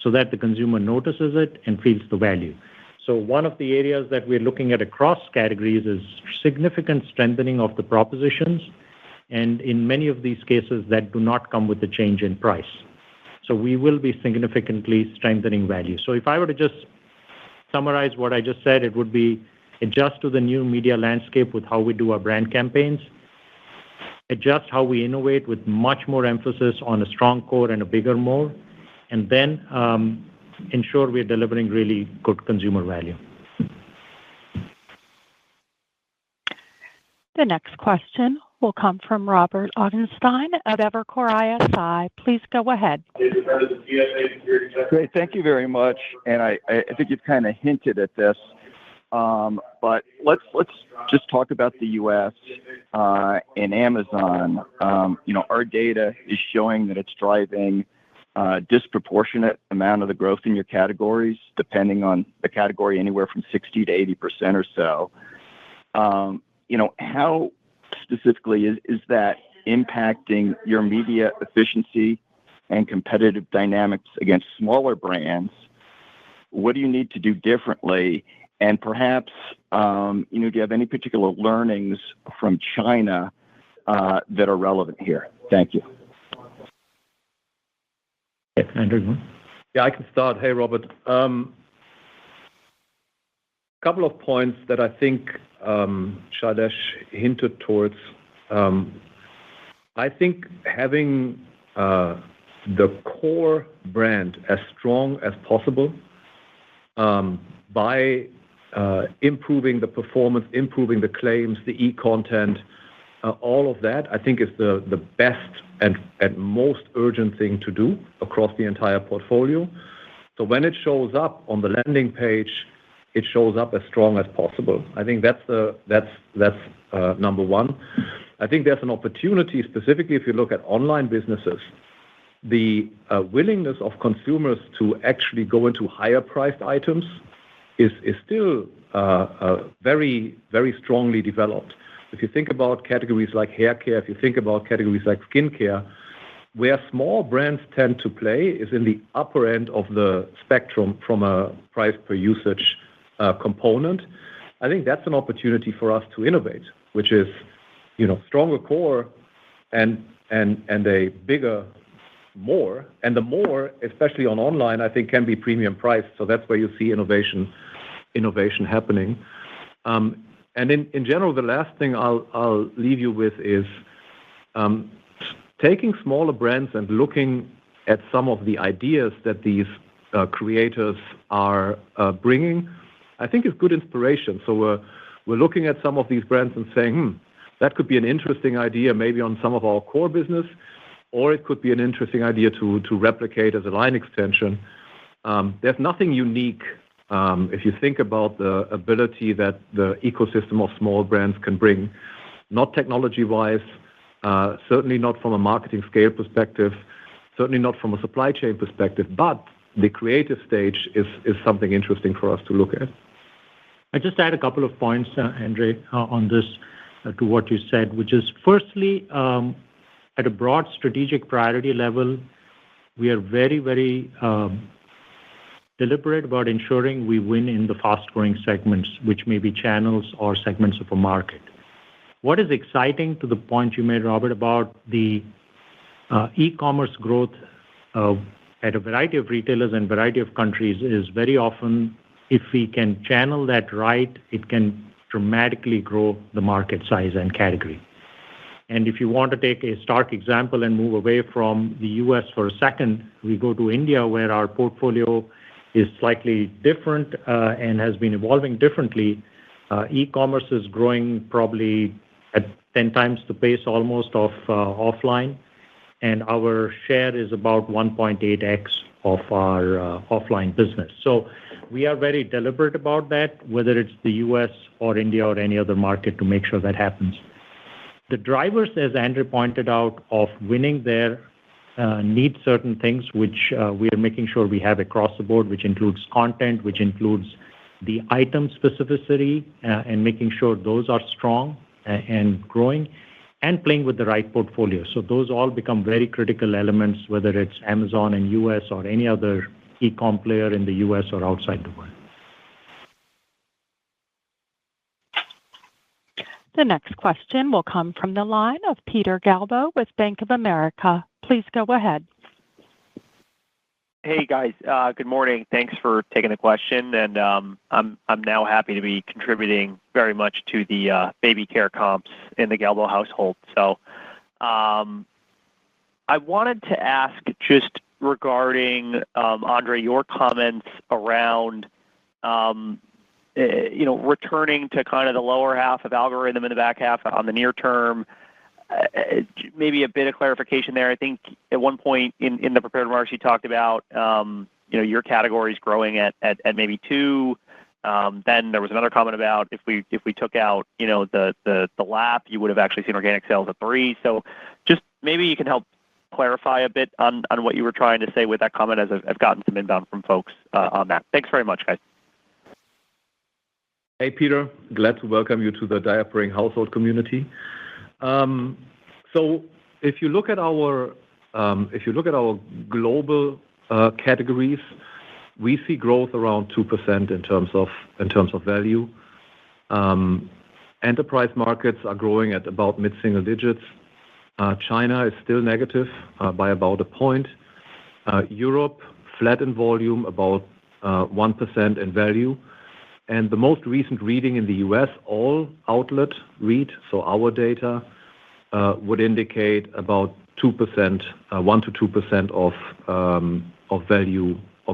so that the consumer notices it and feels the value. So one of the areas that we're looking at across categories is significant strengthening of the propositions. And in many of these cases, that do not come with a change in price. So we will be significantly strengthening value. So if I were to just summarize what I just said, it would be adjust to the new media landscape with how we do our brand campaigns, adjust how we innovate with much more emphasis on a strong core and a bigger, more, and then ensure we're delivering really good consumer value. The next question will come from Robert Ottenstein of Evercore ISI. Please go ahead. Great. Thank you very much. And I think you've kind of hinted at this, but let's just talk about the U.S. And Amazon. Our data is showing that it's driving a disproportionate amount of the growth in your categories, depending on the category, anywhere from 60 to 80% or so. How specifically is that impacting your media efficiency and competitive dynamics against smaller brands? What do you need to do differently? And perhaps, do you have any particular learnings from China that are relevant here? Thank you. Andrew? Yeah, I can start. Hey, Robert. Couple of points that I think Shailesh hinted towards. I think having the core brand as strong as possible by improving the performance, improving the claims, the e-content, all of that, I think is the best and most urgent thing to do across the entire portfolio. So when it shows up on the landing page, it shows up as strong as possible. I think that's number one. I think there's an opportunity, specifically if you look at online businesses, the willingness of consumers to actually go into higher priced items is still very, very strongly developed. If you think about categories like hair care, if you think about categories like skincare, where small brands tend to play is in the upper end of the spectrum from a price per usage component. I think that's an opportunity for us to innovate, which is, stronger core and a bigger more. And the more, especially on online, I think can be premium priced. So that's where you see innovation happening. And in general, the last thing I'll leave you with is taking smaller brands and looking at some of the ideas that these creators are bringing, I think is good inspiration. So we're looking at some of these brands and saying, that could be an interesting idea maybe on some of our core business, or it could be an interesting idea to replicate as a line extension. There's nothing unique if you think about the ability that the ecosystem of small brands can bring, not technology-wise, certainly not from a marketing scale perspective, certainly not from a supply chain perspective, but the creative stage is something interesting for us to look at. I just add a couple of points, Andre, on this to what you said, which is firstly, at a broad strategic priority level, we are very, very deliberate about ensuring we win in the fast-growing segments, which may be channels or segments of a market. What is exciting to the point you made, Robert, about the e-commerce growth at a variety of retailers and variety of countries is very often, if we can channel that right, it can dramatically grow the market size and category. And if you want to take a stark example and move away from the US for a second, we go to India, where our portfolio is slightly different and has been evolving differently. E-commerce is growing probably at 10 times the pace almost of offline, and our share is about 1.8x of our offline business. So we are very deliberate about that, whether it's the US or India or any other market, to make sure that happens. The drivers, as Andre pointed out, of winning there need certain things which we are making sure we have across the board, which includes content, which includes the item specificity, and making sure those are strong and growing, and playing with the right portfolio. So those all become very critical elements, whether it's Amazon in US or any other e-com player in the US or outside the world. The next question will come from the line of Peter Galbo with Bank of America. Please go ahead. Hey, guys. Good morning. Thanks for taking the question. And I'm now happy to be contributing very much to the baby care comps in the Galbo household. So I wanted to ask just regarding, Andre, your comments around returning to kind of the lower half of algorithm in the back half on the near term. Maybe a bit of clarification there. I think at one point in the prepared remarks, you talked about your categories growing at maybe 2. Then there was another comment about if we took out the lap, you would have actually seen organic sales at 3. So just maybe you can help clarify a bit on what you were trying to say with that comment, as I've gotten some inbound from folks on that. Thanks very much, guys. Hey, Peter. Glad to welcome you to the diapering household community. So if you look at our global categories, we see growth around 2% in terms of value. Enterprise markets are growing at about mid-single digits. China is still negative by about a point. Europe flat in volume, about 1% in value. And the most recent reading in the US, all outlet read, so our data, would indicate about 2%, 1 to 2% of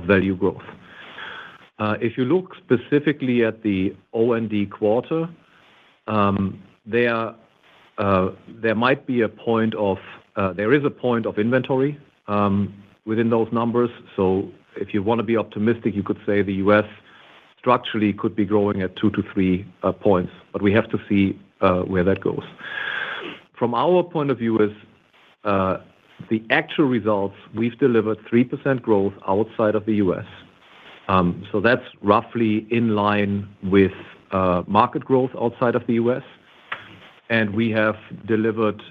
value growth. If you look specifically at the O&D quarter, there might be a point of inventory within those numbers. So if you want to be optimistic, you could say the US structurally could be growing at 2 to 3 points, but we have to see where that goes. From our point of view, is the actual results, we've delivered 3% growth outside of the US. So that's roughly in line with market growth outside of the US. And we have delivered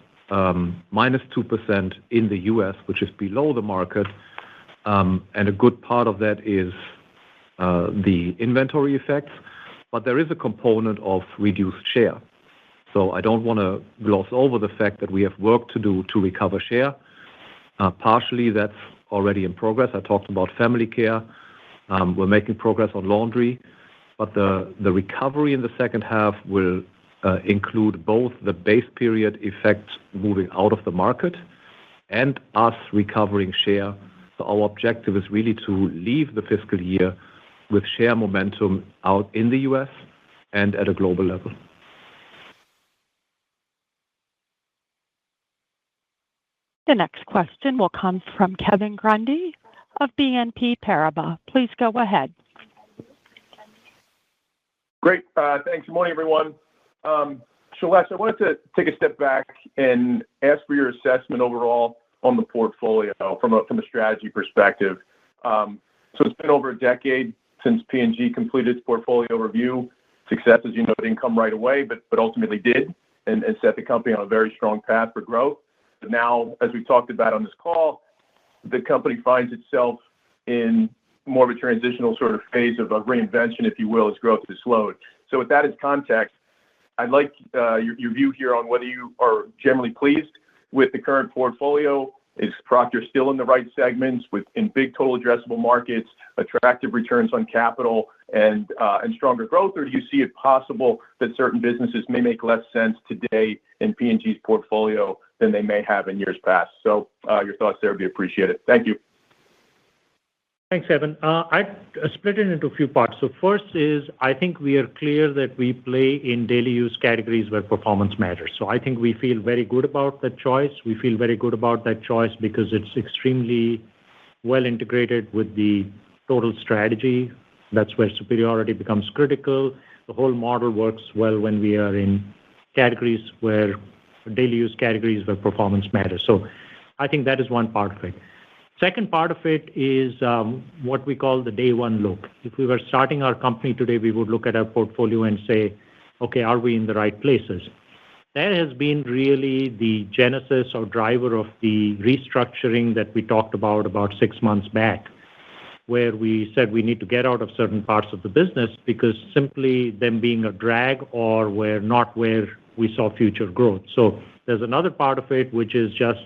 minus 2% in the US, which is below the market. And a good part of that is the inventory effects, but there is a component of reduced share. So I don't want to gloss over the fact that we have work to do to recover share. Partially, that's already in progress. I talked about family care. We're making progress on laundry, but the recovery in the second half will include both the base period effect moving out of the market and us recovering share. So our objective is really to leave the fiscal year with share momentum out in the US and at a global level. The next question will come from Kevin Grundy of BNP Paribas. Please go ahead. Great. Thanks. Good morning, everyone. Shailesh, I wanted to take a step back and ask for your assessment overall on the portfolio from a strategy perspective. So it's been over a decade since P&G completed its portfolio review. Success, as you know, didn't come right away, but ultimately did, and set the company on a very strong path for growth. But now, as we talked about on this call, the company finds itself in more of a transitional sort of phase of a reinvention, if you will, as growth has slowed. So with that as context, I'd like your view here on whether you are generally pleased with the current portfolio. Is Procter still in the right segments in big total addressable markets, attractive returns on capital, and stronger growth, or do you see it possible that certain businesses may make less sense today in P&G's portfolio than they may have in years past? So your thoughts there would be appreciated. Thank you. Thanks, Evan. I'd split it into a few parts. So first is, I think we are clear that we play in daily use categories where performance matters. So I think we feel very good about that choice. We feel very good about that choice because it's extremely well integrated with the total strategy. That's where superiority becomes critical. The whole model works well when we are in categories where daily use categories where performance matters. So I think that is one part of it. Second part of it is what we call the day one look. If we were starting our company today, we would look at our portfolio and say, okay, are we in the right places? That has been really the genesis or driver of the restructuring that we talked about 6 months back, where we said we need to get out of certain parts of the business because simply them being a drag or were not where we saw future growth. So there's another part of it, which is just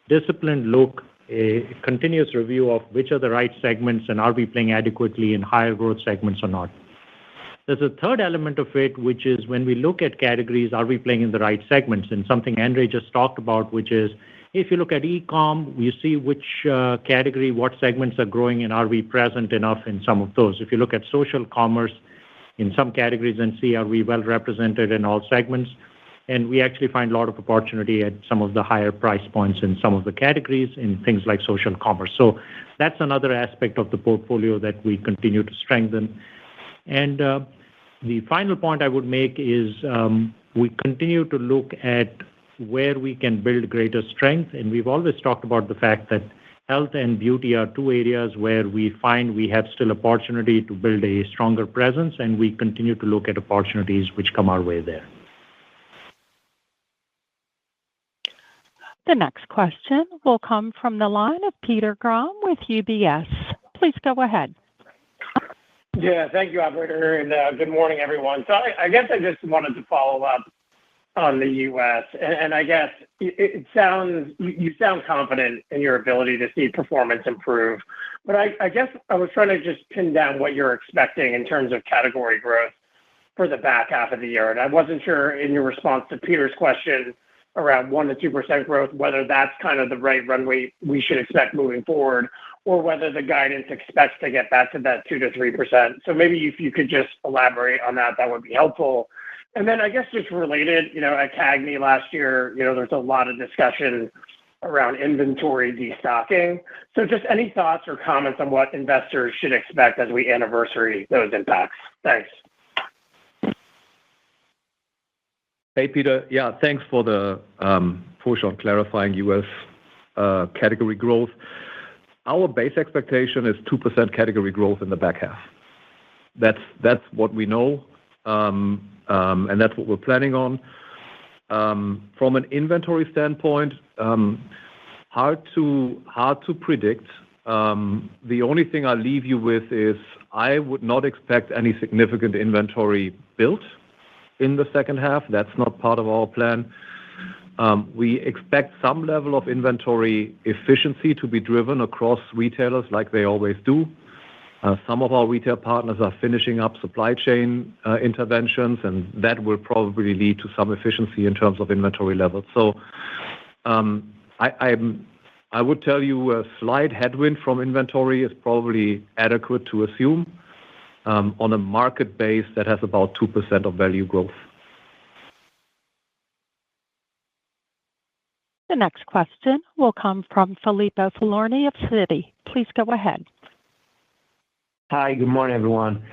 disciplined look, a continuous review of which are the right segments and are we playing adequately in higher growth segments or not. There's a third element of it, which is when we look at categories, are we playing in the right segments? And something Andre just talked about, which is if you look at e-com, you see which category, what segments are growing, and are we present enough in some of those? If you look at social commerce in some categories and see are we well represented in all segments? And we actually find a lot of opportunity at some of the higher price points in some of the categories in things like social commerce. So that's another aspect of the portfolio that we continue to strengthen. And the final point I would make is we continue to look at where we can build greater strength. And we've always talked about the fact that health and beauty are two areas where we find we have still opportunity to build a stronger presence, and we continue to look at opportunities which come our way there. The next question will come from the line of Peter Grom with UBS. Please go ahead. Yeah, thank you, operator, and good morning, everyone. So I guess I just wanted to follow up on the U.S. And I guess you sound confident in your ability to see performance improve. But I guess I was trying to just pin down what you're expecting in terms of category growth for the back half of the year. And I wasn't sure in your response to Peter's question around 1% to 2% growth, whether that's kind of the right runway we should expect moving forward, or whether the guidance expects to get back to that 2% to 3%. So maybe if you could just elaborate on that, that would be helpful. And then I guess just related, at CAGNY last year, there's a lot of discussion around inventory destocking. So just any thoughts or comments on what investors should expect as we anniversary those impacts? Thanks. Hey, Peter. Yeah, thanks for the push on clarifying U.S. category growth. Our base expectation is 2% category growth in the back half. That's what we know, and that's what we're planning on. From an inventory standpoint, hard to predict. The only thing I'll leave you with is I would not expect any significant inventory built in the second half. That's not part of our plan. We expect some level of inventory efficiency to be driven across retailers like they always do. Some of our retail partners are finishing up supply chain interventions, and that will probably lead to some efficiency in terms of inventory levels. So I would tell you a slight headwind from inventory is probably adequate to assume on a market base that has about 2% of value growth. The next question will come from Filippo Falorni of Citi. Please go ahead. Hi, good morning, everyone.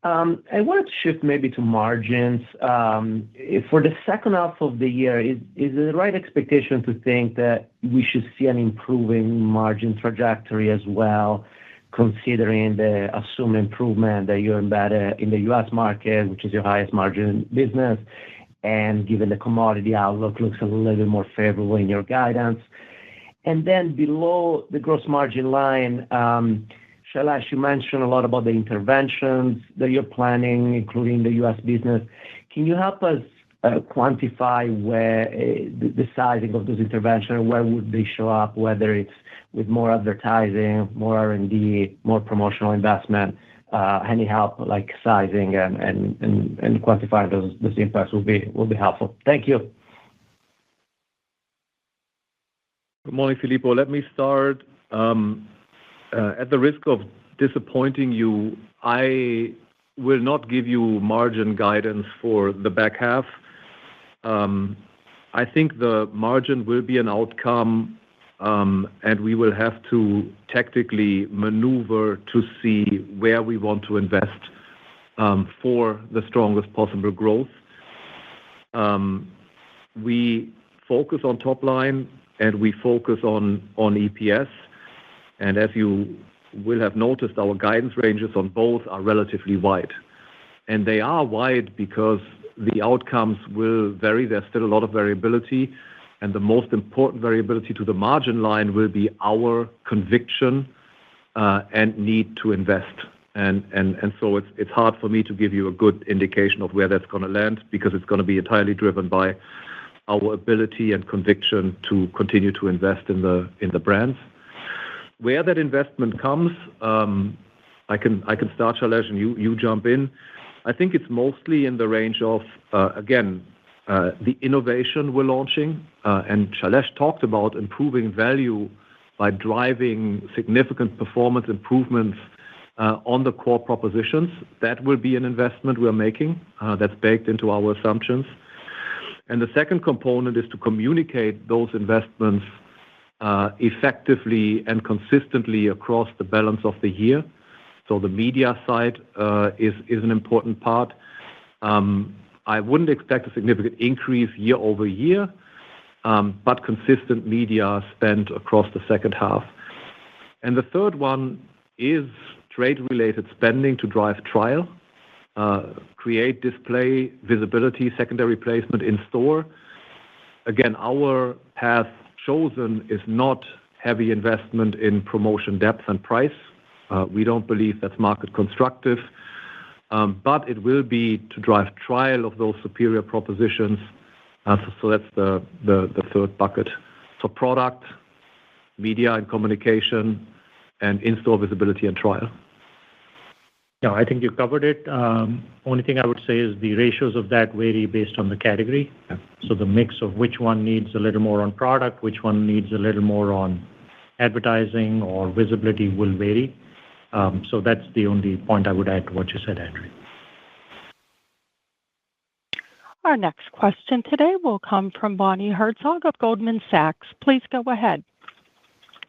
I wanted to shift maybe to margins. For the second half of the year, is it the right expectation to think that we should see an improving margin trajectory as well, considering the assumed improvement that you embedded in the U.S. market, which is your highest margin business, and given the commodity outlook looks a little bit more favorable in your guidance? And then below the gross margin line, Shailesh, you mentioned a lot about the interventions that you're planning, including the U.S. business. Can you help us quantify where the sizing of those interventions, where would they show up, whether it's with more advertising, more R&D, more promotional investment? Any help like sizing and quantifying those impacts will be helpful. Thank you. Good morning, Filippo. Let me start. At the risk of disappointing you, I will not give you margin guidance for the back half. I think the margin will be an outcome, and we will have to tactically maneuver to see where we want to invest for the strongest possible growth. We focus on top line, and we focus on EPS. And as you will have noticed, our guidance ranges on both are relatively wide. And they are wide because the outcomes will vary. There's still a lot of variability. And the most important variability to the margin line will be our conviction and need to invest. And so it's hard for me to give you a good indication of where that's going to land because it's going to be entirely driven by our ability and conviction to continue to invest in the brands. Where that investment comes, I can start, Shailesh, and you jump in. I think it's mostly in the range of, again, the innovation we're launching. And Shailesh talked about improving value by driving significant performance improvements on the core propositions. That will be an investment we're making that's baked into our assumptions. And the second component is to communicate those investments effectively and consistently across the balance of the year. So the media side is an important part. I wouldn't expect a significant increase year over year, but consistent media spent across the second half. And the third one is trade-related spending to drive trial, create display visibility, secondary placement in store. Again, our path chosen is not heavy investment in promotion depth and price. We don't believe that's market constructive, but it will be to drive trial of those superior propositions. So that's the third bucket. So product, media and communication, and in-store visibility and trial. Yeah, I think you covered it. Only thing I would say is the ratios of that vary based on the category. Yeah. So the mix of which one needs a little more on product, which one needs a little more on advertising or visibility will vary. So that's the only point I would add to what you said, Andre. Our next question today will come from Bonnie Herzog of Goldman Sachs. Please go ahead.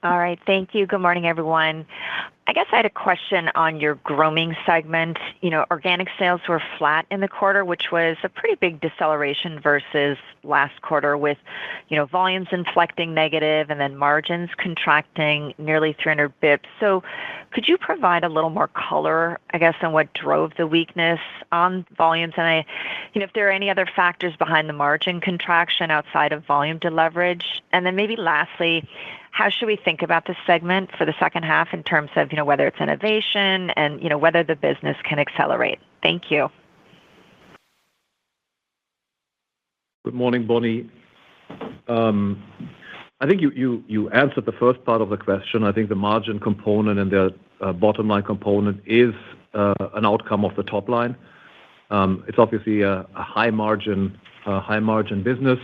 All right. Thank you. Good morning, everyone. I guess I had a question on your grooming segment. Organic sales were flat in the quarter, which was a pretty big deceleration versus last quarter with, volumes inflecting negative and then margins contracting nearly 300 basis points. So could you provide a little more color, I guess, on what drove the weakness on volumes? And if there are any other factors behind the margin contraction outside of volume deleverage? And then maybe lastly, how should we think about this segment for the second half in terms of, whether it's innovation and, whether the business can accelerate? Thank you. Good morning, Bonnie. I think you answered the first part of the question. I think the margin component and the bottom line component is an outcome of the top line. It's obviously a high margin business.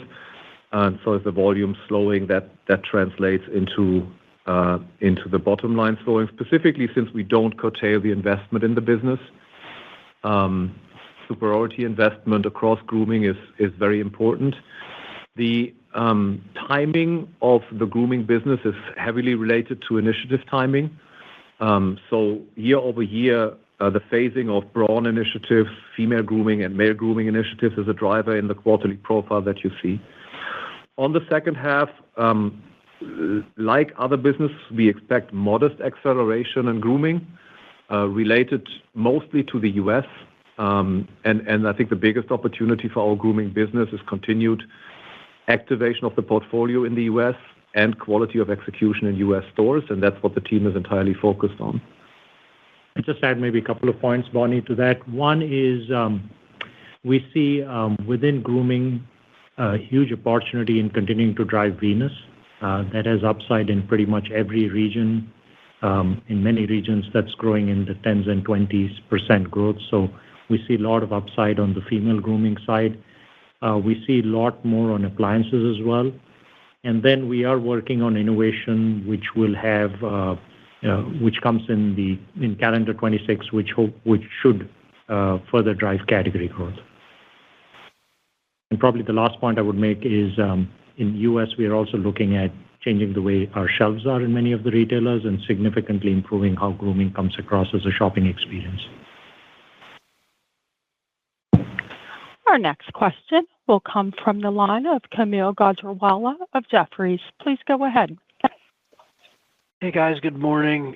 And so as the volume slowing, that translates into the bottom line slowing, specifically since we don't curtail the investment in the business. Superiority investment across grooming is very important. The timing of the grooming business is heavily related to initiative timing. So year-over-year, the phasing of Braun initiatives, female grooming, and male grooming initiatives is a driver in the quarterly profile that you see. On the second half, like other business, we expect modest acceleration in grooming related mostly to the U.S. And I think the biggest opportunity for our grooming business is continued activation of the portfolio in the U.S. and quality of execution in U.S. stores, and that's what the team is entirely focused on. I'll just add maybe a couple of points, Bonnie, to that. One is we see within grooming a huge opportunity in continuing to drive Venus. That has upside in pretty much every region. In many regions, that's growing in the 10s and 20s% growth. So we see a lot of upside on the female grooming side. We see a lot more on appliances as well. And then we are working on innovation, which will have, which comes in calendar 26, which should further drive category growth. And probably the last point I would make is in U.S., we are also looking at changing the way our shelves are in many of the retailers and significantly improving how grooming comes across as a shopping experience. Our next question will come from the line of Kaumil Gajrawala of Jefferies. Please go ahead. Hey, guys. Good morning.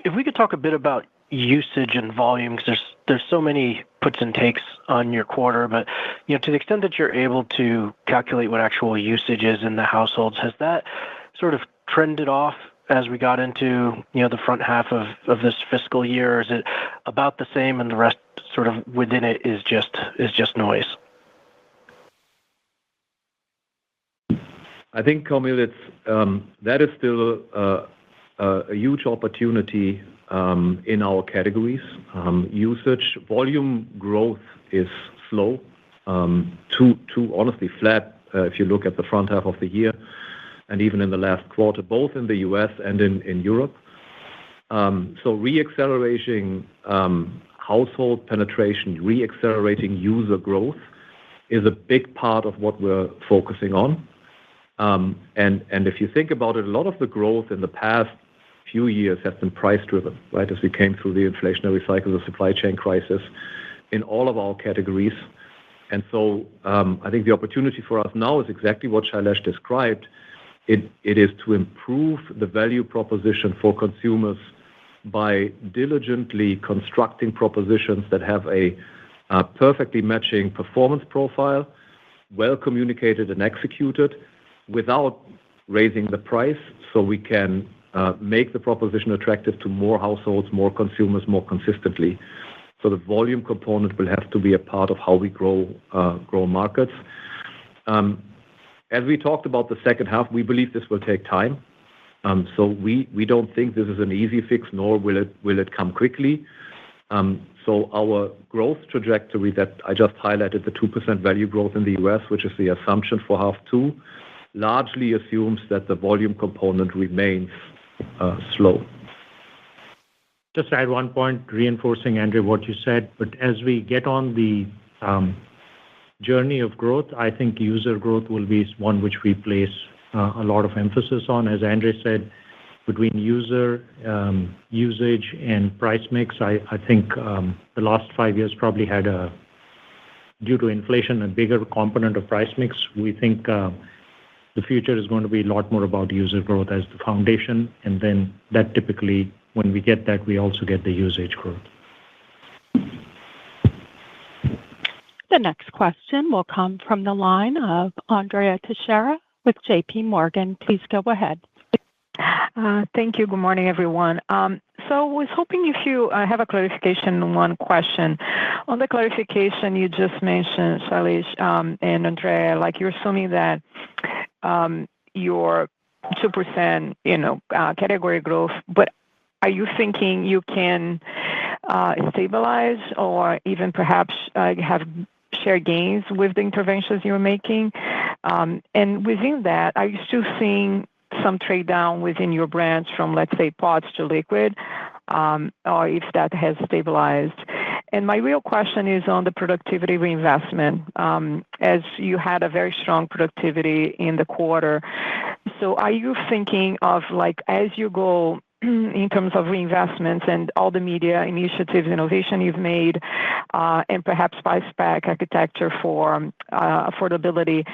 If we could talk a bit about usage and volume, because there's so many puts and takes on your quarter, but to the extent that you're able to calculate what actual usage is in the households, has that sort of trended off as we got into the front half of this fiscal year? Or is it about the same and the rest sort of within it is just noise? I think, Kaumil, that is still a huge opportunity in our categories. Usage volume growth is slow, to honestly flat if you look at the front half of the year and even in the last quarter, both in the U.S. and in Europe. So re-accelerating household penetration, re-accelerating user growth is a big part of what we're focusing on. And if you think about it, a lot of the growth in the past few years has been price-driven, right, as we came through the inflationary cycle, the supply chain crisis in all of our categories. And so I think the opportunity for us now is exactly what Shailesh described. It is to improve the value proposition for consumers by diligently constructing propositions that have a perfectly matching performance profile, well communicated and executed without raising the price, so we can make the proposition attractive to more households, more consumers, more consistently. So the volume component will have to be a part of how we grow markets. As we talked about the second half, we believe this will take time. So we don't think this is an easy fix, nor will it come quickly. So our growth trajectory that I just highlighted, the 2% value growth in the U.S., which is the assumption for half two, largely assumes that the volume component remains slow. Just to add one point, reinforcing, Andre, what you said, but as we get on the journey of growth, I think user growth will be one which we place a lot of emphasis on. As Andre said, between user usage and price mix, I think the last 5 years probably had, due to inflation, a bigger component of price mix. We think the future is going to be a lot more about user growth as the foundation, and then that typically, when we get that, we also get the usage growth. The next question will come from the line of Andrea Teixeira with JP Morgan. Please go ahead. Thank you. Good morning, everyone. So I was hoping if you have a clarification on one question. On the clarification you just mentioned, Shailesh and Andrea, like you're assuming that your 2%, category growth, but are you thinking you can stabilize or even perhaps have share gains with the interventions you're making? And within that, are you still seeing some trade down within your brands from, let's say, pods to liquid, or if that has stabilized? And my real question is on the productivity reinvestment, as you had a very strong productivity in the quarter. So are you thinking of, like, as you go in terms of reinvestments and all the media initiatives, innovation you've made, and perhaps price pack architecture for affordability,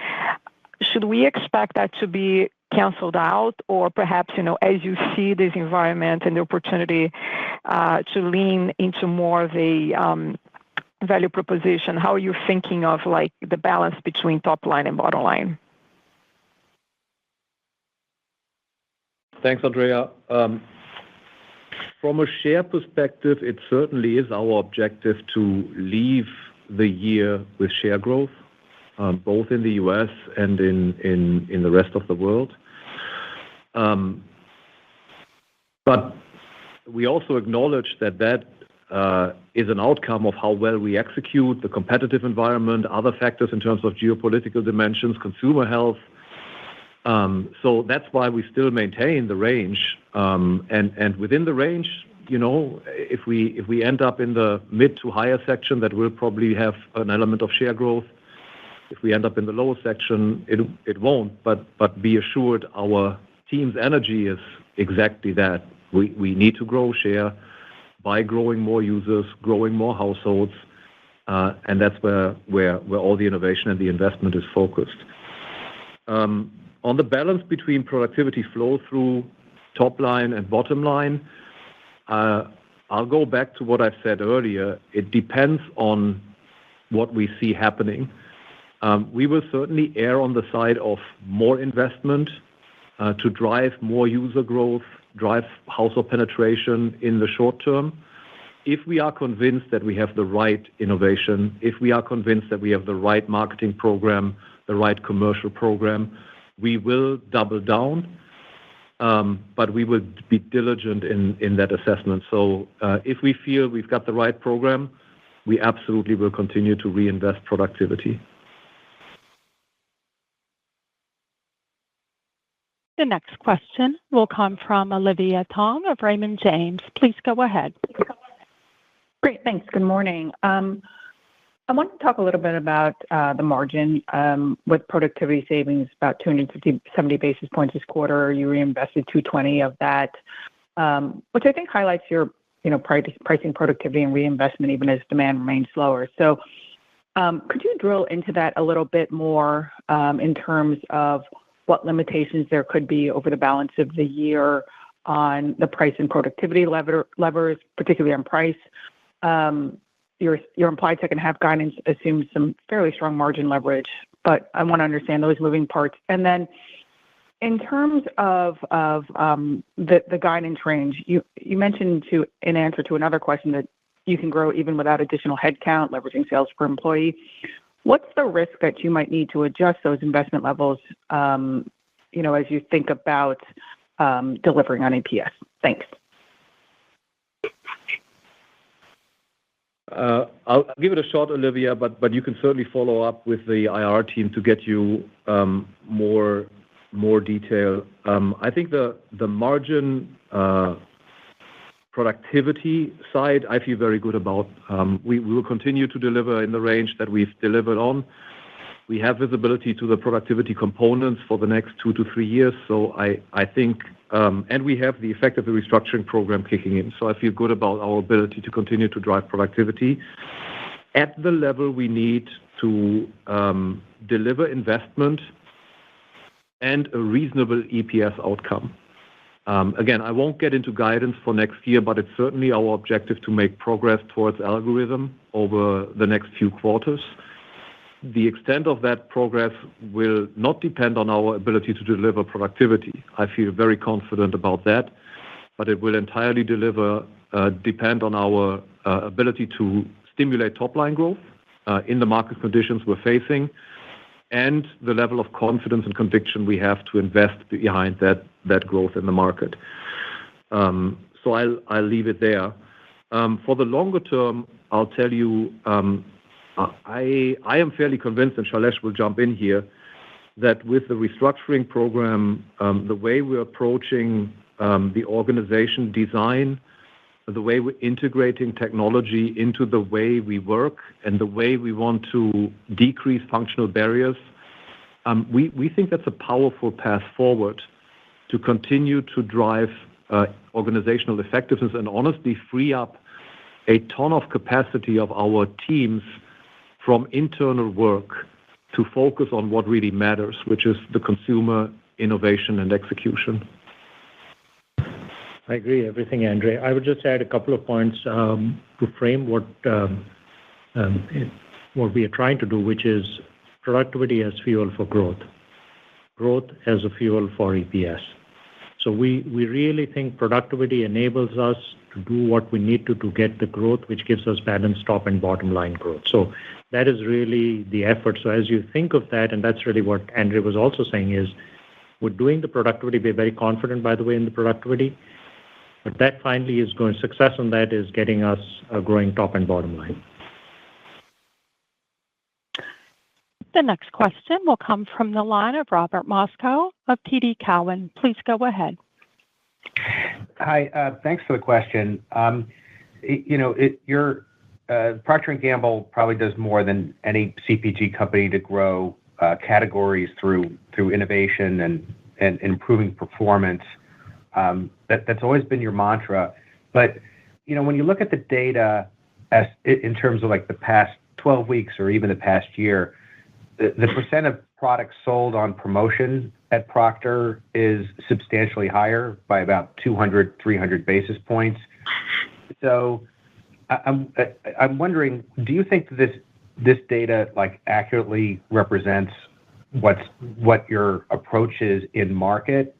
should we expect that to be canceled out, or perhaps, as you see this environment and the opportunity to lean into more of a value proposition, how are you thinking of, like, the balance between top line and bottom line? Thanks, Andrea. From a share perspective, it certainly is our objective to leave the year with share growth, both in the U.S. and in the rest of the world. But we also acknowledge that is an outcome of how well we execute, the competitive environment, other factors in terms of geopolitical dimensions, consumer health. So that's why we still maintain the range. And within the range, if we end up in the mid to higher section, that will probably have an element of share growth. If we end up in the lower section, it won't. But be assured, our team's energy is exactly that. We need to grow share by growing more users, growing more households, and that's where all the innovation and the investment is focused. On the balance between productivity flow through top line and bottom line, I'll go back to what I said earlier. It depends on what we see happening. We will certainly err on the side of more investment to drive more user growth, drive household penetration in the short term. If we are convinced that we have the right innovation, if we are convinced that we have the right marketing program, the right commercial program, we will double down, but we will be diligent in that assessment. So if we feel we've got the right program, we absolutely will continue to reinvest productivity. The next question will come from Olivia Tong of Raymond James. Please go ahead. Great. Thanks. Good morning. I want to talk a little bit about the margin with productivity savings, about 270 basis points this quarter. You reinvested 220 of that, which I think highlights your pricing productivity and reinvestment even as demand remains slower. So could you drill into that a little bit more in terms of what limitations there could be over the balance of the year on the price and productivity levers, particularly on price? Your implied second half guidance assumes some fairly strong margin leverage, but I want to understand those moving parts. And then in terms of the guidance range, you mentioned in answer to another question that you can grow even without additional headcount, leveraging sales per employee. What's the risk that you might need to adjust those investment levels, as you think about delivering on EPS? Thanks. I'll give it a shot, Olivia, but you can certainly follow up with the IR team to get you more detail. I think the margin productivity side, I feel very good about. We will continue to deliver in the range that we've delivered on. We have visibility to the productivity components for the next 2 to 3 years. So I think, and we have the effect of the restructuring program kicking in. So I feel good about our ability to continue to drive productivity at the level we need to deliver investment and a reasonable EPS outcome. Again, I won't get into guidance for next year, but it's certainly our objective to make progress towards algorithm over the next few quarters. The extent of that progress will not depend on our ability to deliver productivity. I feel very confident about that, but it will entirely depend on our ability to stimulate top-line growth in the market conditions we're facing and the level of confidence and conviction we have to invest behind that growth in the market. So I'll leave it there. For the longer term, I'll tell you, I am fairly convinced, and Shailesh will jump in here, that with the restructuring program, the way we're approaching the organization design, the way we're integrating technology into the way we work and the way we want to decrease functional barriers, we think that's a powerful path forward to continue to drive organizational effectiveness and honestly free up a ton of capacity of our teams from internal work to focus on what really matters, which is the consumer, innovation, and execution. I agree everything, Andre. I would just add a couple of points to frame what we are trying to do, which is productivity as fuel for growth as a fuel for EPS. So we really think productivity enables us to do what we need to get the growth, which gives us balanced top and bottom line growth. So that is really the effort. So as you think of that, and that's really what Andre was also saying, is we're doing the productivity. We're very confident, by the way, in the productivity. But that finally is going, success on that is getting us a growing top and bottom line. The next question will come from the line of Robert Moskow of TD Cowen. Please go ahead. Hi, thanks for the question. Your Procter & Gamble probably does more than any CPG company to grow categories through innovation and improving performance. That's always been your mantra. But when you look at the data in terms of like the past 12 weeks or even the past year, the percent of products sold on promotion at Procter is substantially higher by about 200, 300 basis points. So I'm wondering, do you think this data like accurately represents what your approach is in market?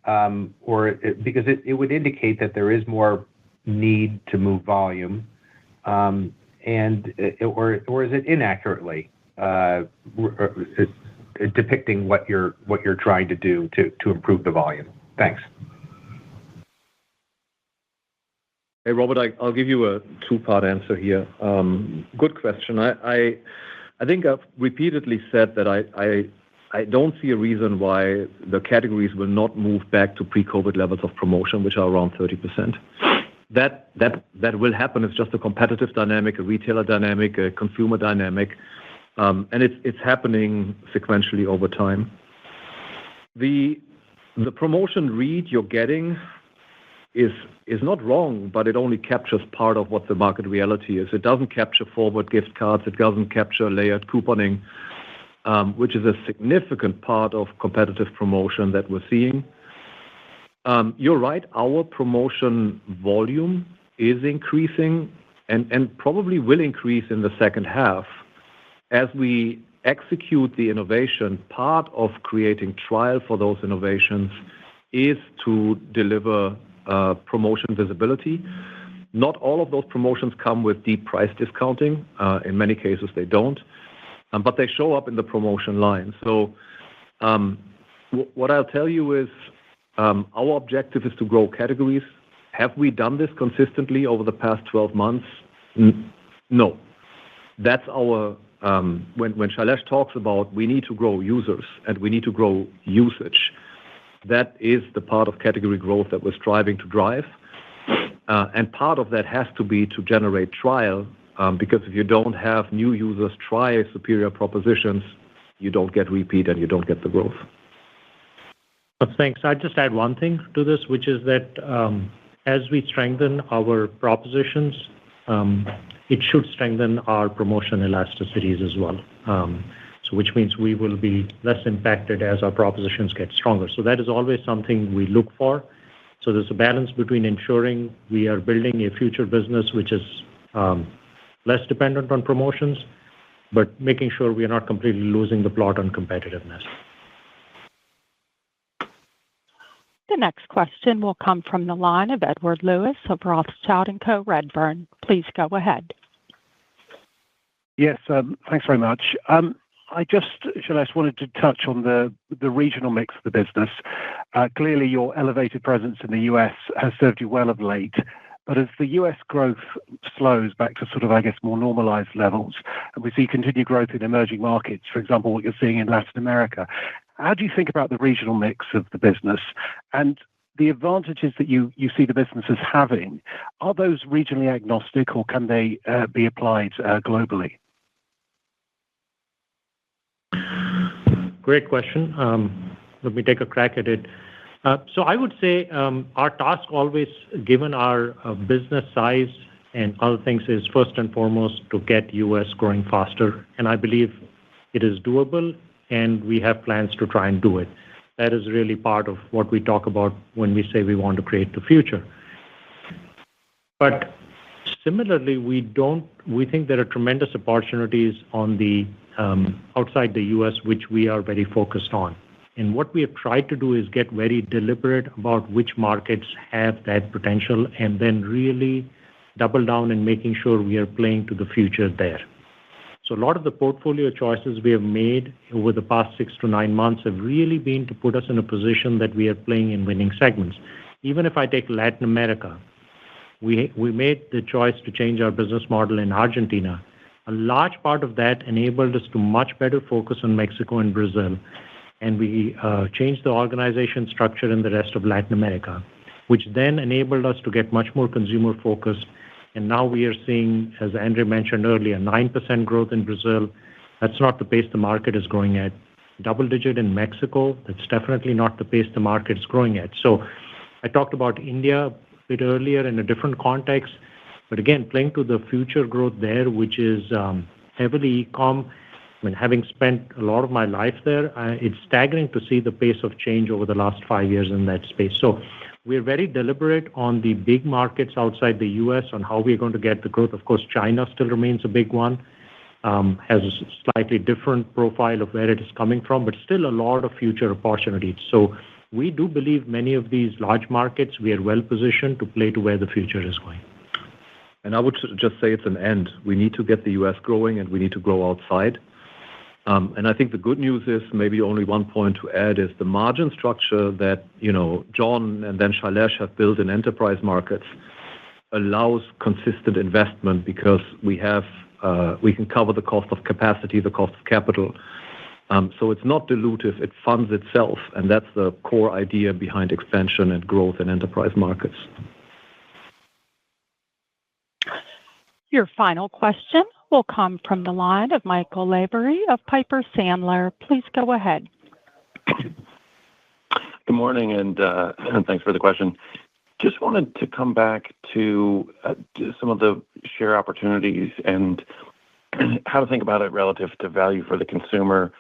Because it would indicate that there is more need to move volume, or is it inaccurately depicting what you're trying to do to improve the volume? Thanks. Hey, Robert, I'll give you a two-part answer here. Good question. I think I've repeatedly said that I don't see a reason why the categories will not move back to pre-COVID levels of promotion, which are around 30%. That will happen. It's just a competitive dynamic, a retailer dynamic, a consumer dynamic, and it's happening sequentially over time. The promotion read you're getting is not wrong, but it only captures part of what the market reality is. It doesn't capture forward gift cards. It doesn't capture layered couponing, which is a significant part of competitive promotion that we're seeing. You're right. Our promotion volume is increasing and probably will increase in the second half as we execute the innovation. Part of creating trial for those innovations is to deliver promotion visibility. Not all of those promotions come with deep price discounting. In many cases, they don't. But they show up in the promotion line. So what I'll tell you is our objective is to grow categories. Have we done this consistently over the past 12 months? No. That's our, when Shailesh talks about we need to grow users and we need to grow usage, that is the part of category growth that we're striving to drive. And part of that has to be to generate trial, because if you don't have new users try superior propositions, you don't get repeat and you don't get the growth. Thanks. I'd just add one thing to this, which is that as we strengthen our propositions, it should strengthen our promotion elasticities as well. So which means we will be less impacted as our propositions get stronger. So that is always something we look for. So there's a balance between ensuring we are building a future business which is less dependent on promotions, but making sure we are not completely losing the plot on competitiveness. The next question will come from the line of Edward Lewis of Rothschild & Co. Redburn. Please go ahead. Yes, thanks very much. I just, Shailesh, wanted to touch on the regional mix of the business. Clearly, your elevated presence in the US has served you well of late. But as the US growth slows back to sort of, I guess, more normalized levels, and we see continued growth in emerging markets, for example, what you're seeing in Latin America, how do you think about the regional mix of the business? And the advantages that you see the business as having, are those regionally agnostic or can they be applied globally? Great question. Let me take a crack at it. So I would say our task always, given our business size and other things, is first and foremost to get U.S. growing faster. And I believe it is doable, and we have plans to try and do it. That is really part of what we talk about when we say we want to create the future. But similarly, we think there are tremendous opportunities on the outside the U.S., which we are very focused on. And what we have tried to do is get very deliberate about which markets have that potential and then really double down in making sure we are playing to the future there. So a lot of the portfolio choices we have made over the past 6 to 9 months have really been to put us in a position that we are playing in winning segments. Even if I take Latin America, we made the choice to change our business model in Argentina. A large part of that enabled us to much better focus on Mexico and Brazil, and we changed the organization structure in the rest of Latin America, which then enabled us to get much more consumer focused. And now we are seeing, as Andre mentioned earlier, 9% growth in Brazil. That's not the pace the market is growing at. Double-digit in Mexico. That's definitely not the pace the market is growing at. So I talked about India a bit earlier in a different context, but again, playing to the future growth there, which is heavily e-com. I mean, having spent a lot of my life there, it's staggering to see the pace of change over the last 5 years in that space. So we're very deliberate on the big markets outside the U.S. on how we're going to get the growth. Of course, China still remains a big one, has a slightly different profile of where it is coming from, but still a lot of future opportunities. So we do believe many of these large markets, we are well positioned to play to where the future is going. And I would just say it's an end. We need to get the U.S. growing, and we need to grow outside. And I think the good news is, maybe only one point to add, is the margin structure that, John and then Shailesh have built in enterprise markets allows consistent investment because we can cover the cost of capacity, the cost of capital. So it's not dilutive, it funds itself, and that's the core idea behind expansion and growth in enterprise markets. Your final question will come from the line of Michael Lavery of Piper Sandler. Please go ahead. Good morning, and thanks for the question. Just wanted to come back to some of the share opportunities and how to think about it relative to value for the consumer.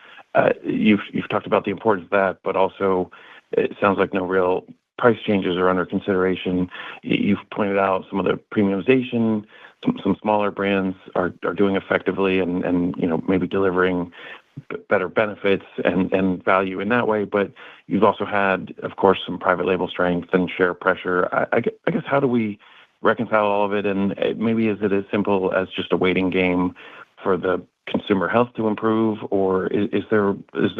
You've talked about the importance of that, but also it sounds like no real price changes are under consideration. You've pointed out some of the premiumization. Some smaller brands are doing effectively and maybe delivering better benefits and value in that way. But you've also had, of course, some private label strength and share pressure. I guess, how do we reconcile all of it? And maybe is it as simple as just a waiting game for the consumer health to improve, or is there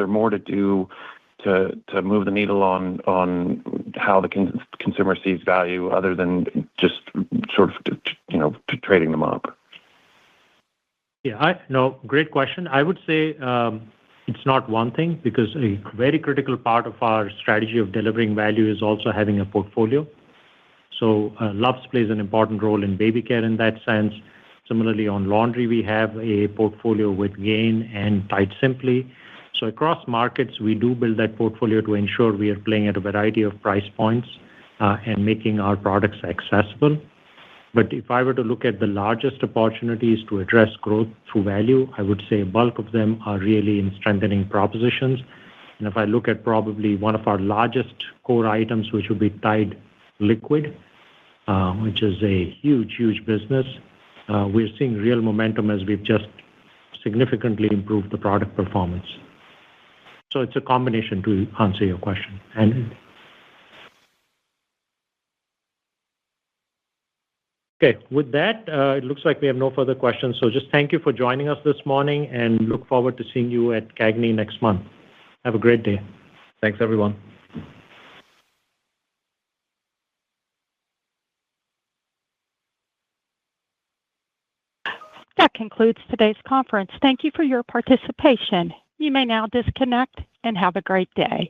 more to do to move the needle on how the consumer sees value other than just sort of trading them up? Yeah, great question. I would say it's not one thing, because a very critical part of our strategy of delivering value is also having a portfolio. So Luvs plays an important role in baby care in that sense. Similarly, on laundry, we have a portfolio with Gain and Tide Simply. So across markets, we do build that portfolio to ensure we are playing at a variety of price points and making our products accessible. But if I were to look at the largest opportunities to address growth through value, I would say a bulk of them are really in strengthening propositions. And if I look at probably one of our largest core items, which would be Tide Liquid, which is a huge, huge business, we're seeing real momentum as we've just significantly improved the product performance. So it's a combination, to answer your question. And okay, with that, it looks like we have no further questions. So just thank you for joining us this morning, and look forward to seeing you at CAGNY next month. Have a great day. Thanks, everyone. That concludes today's conference. Thank you for your participation. You may now disconnect and have a great day.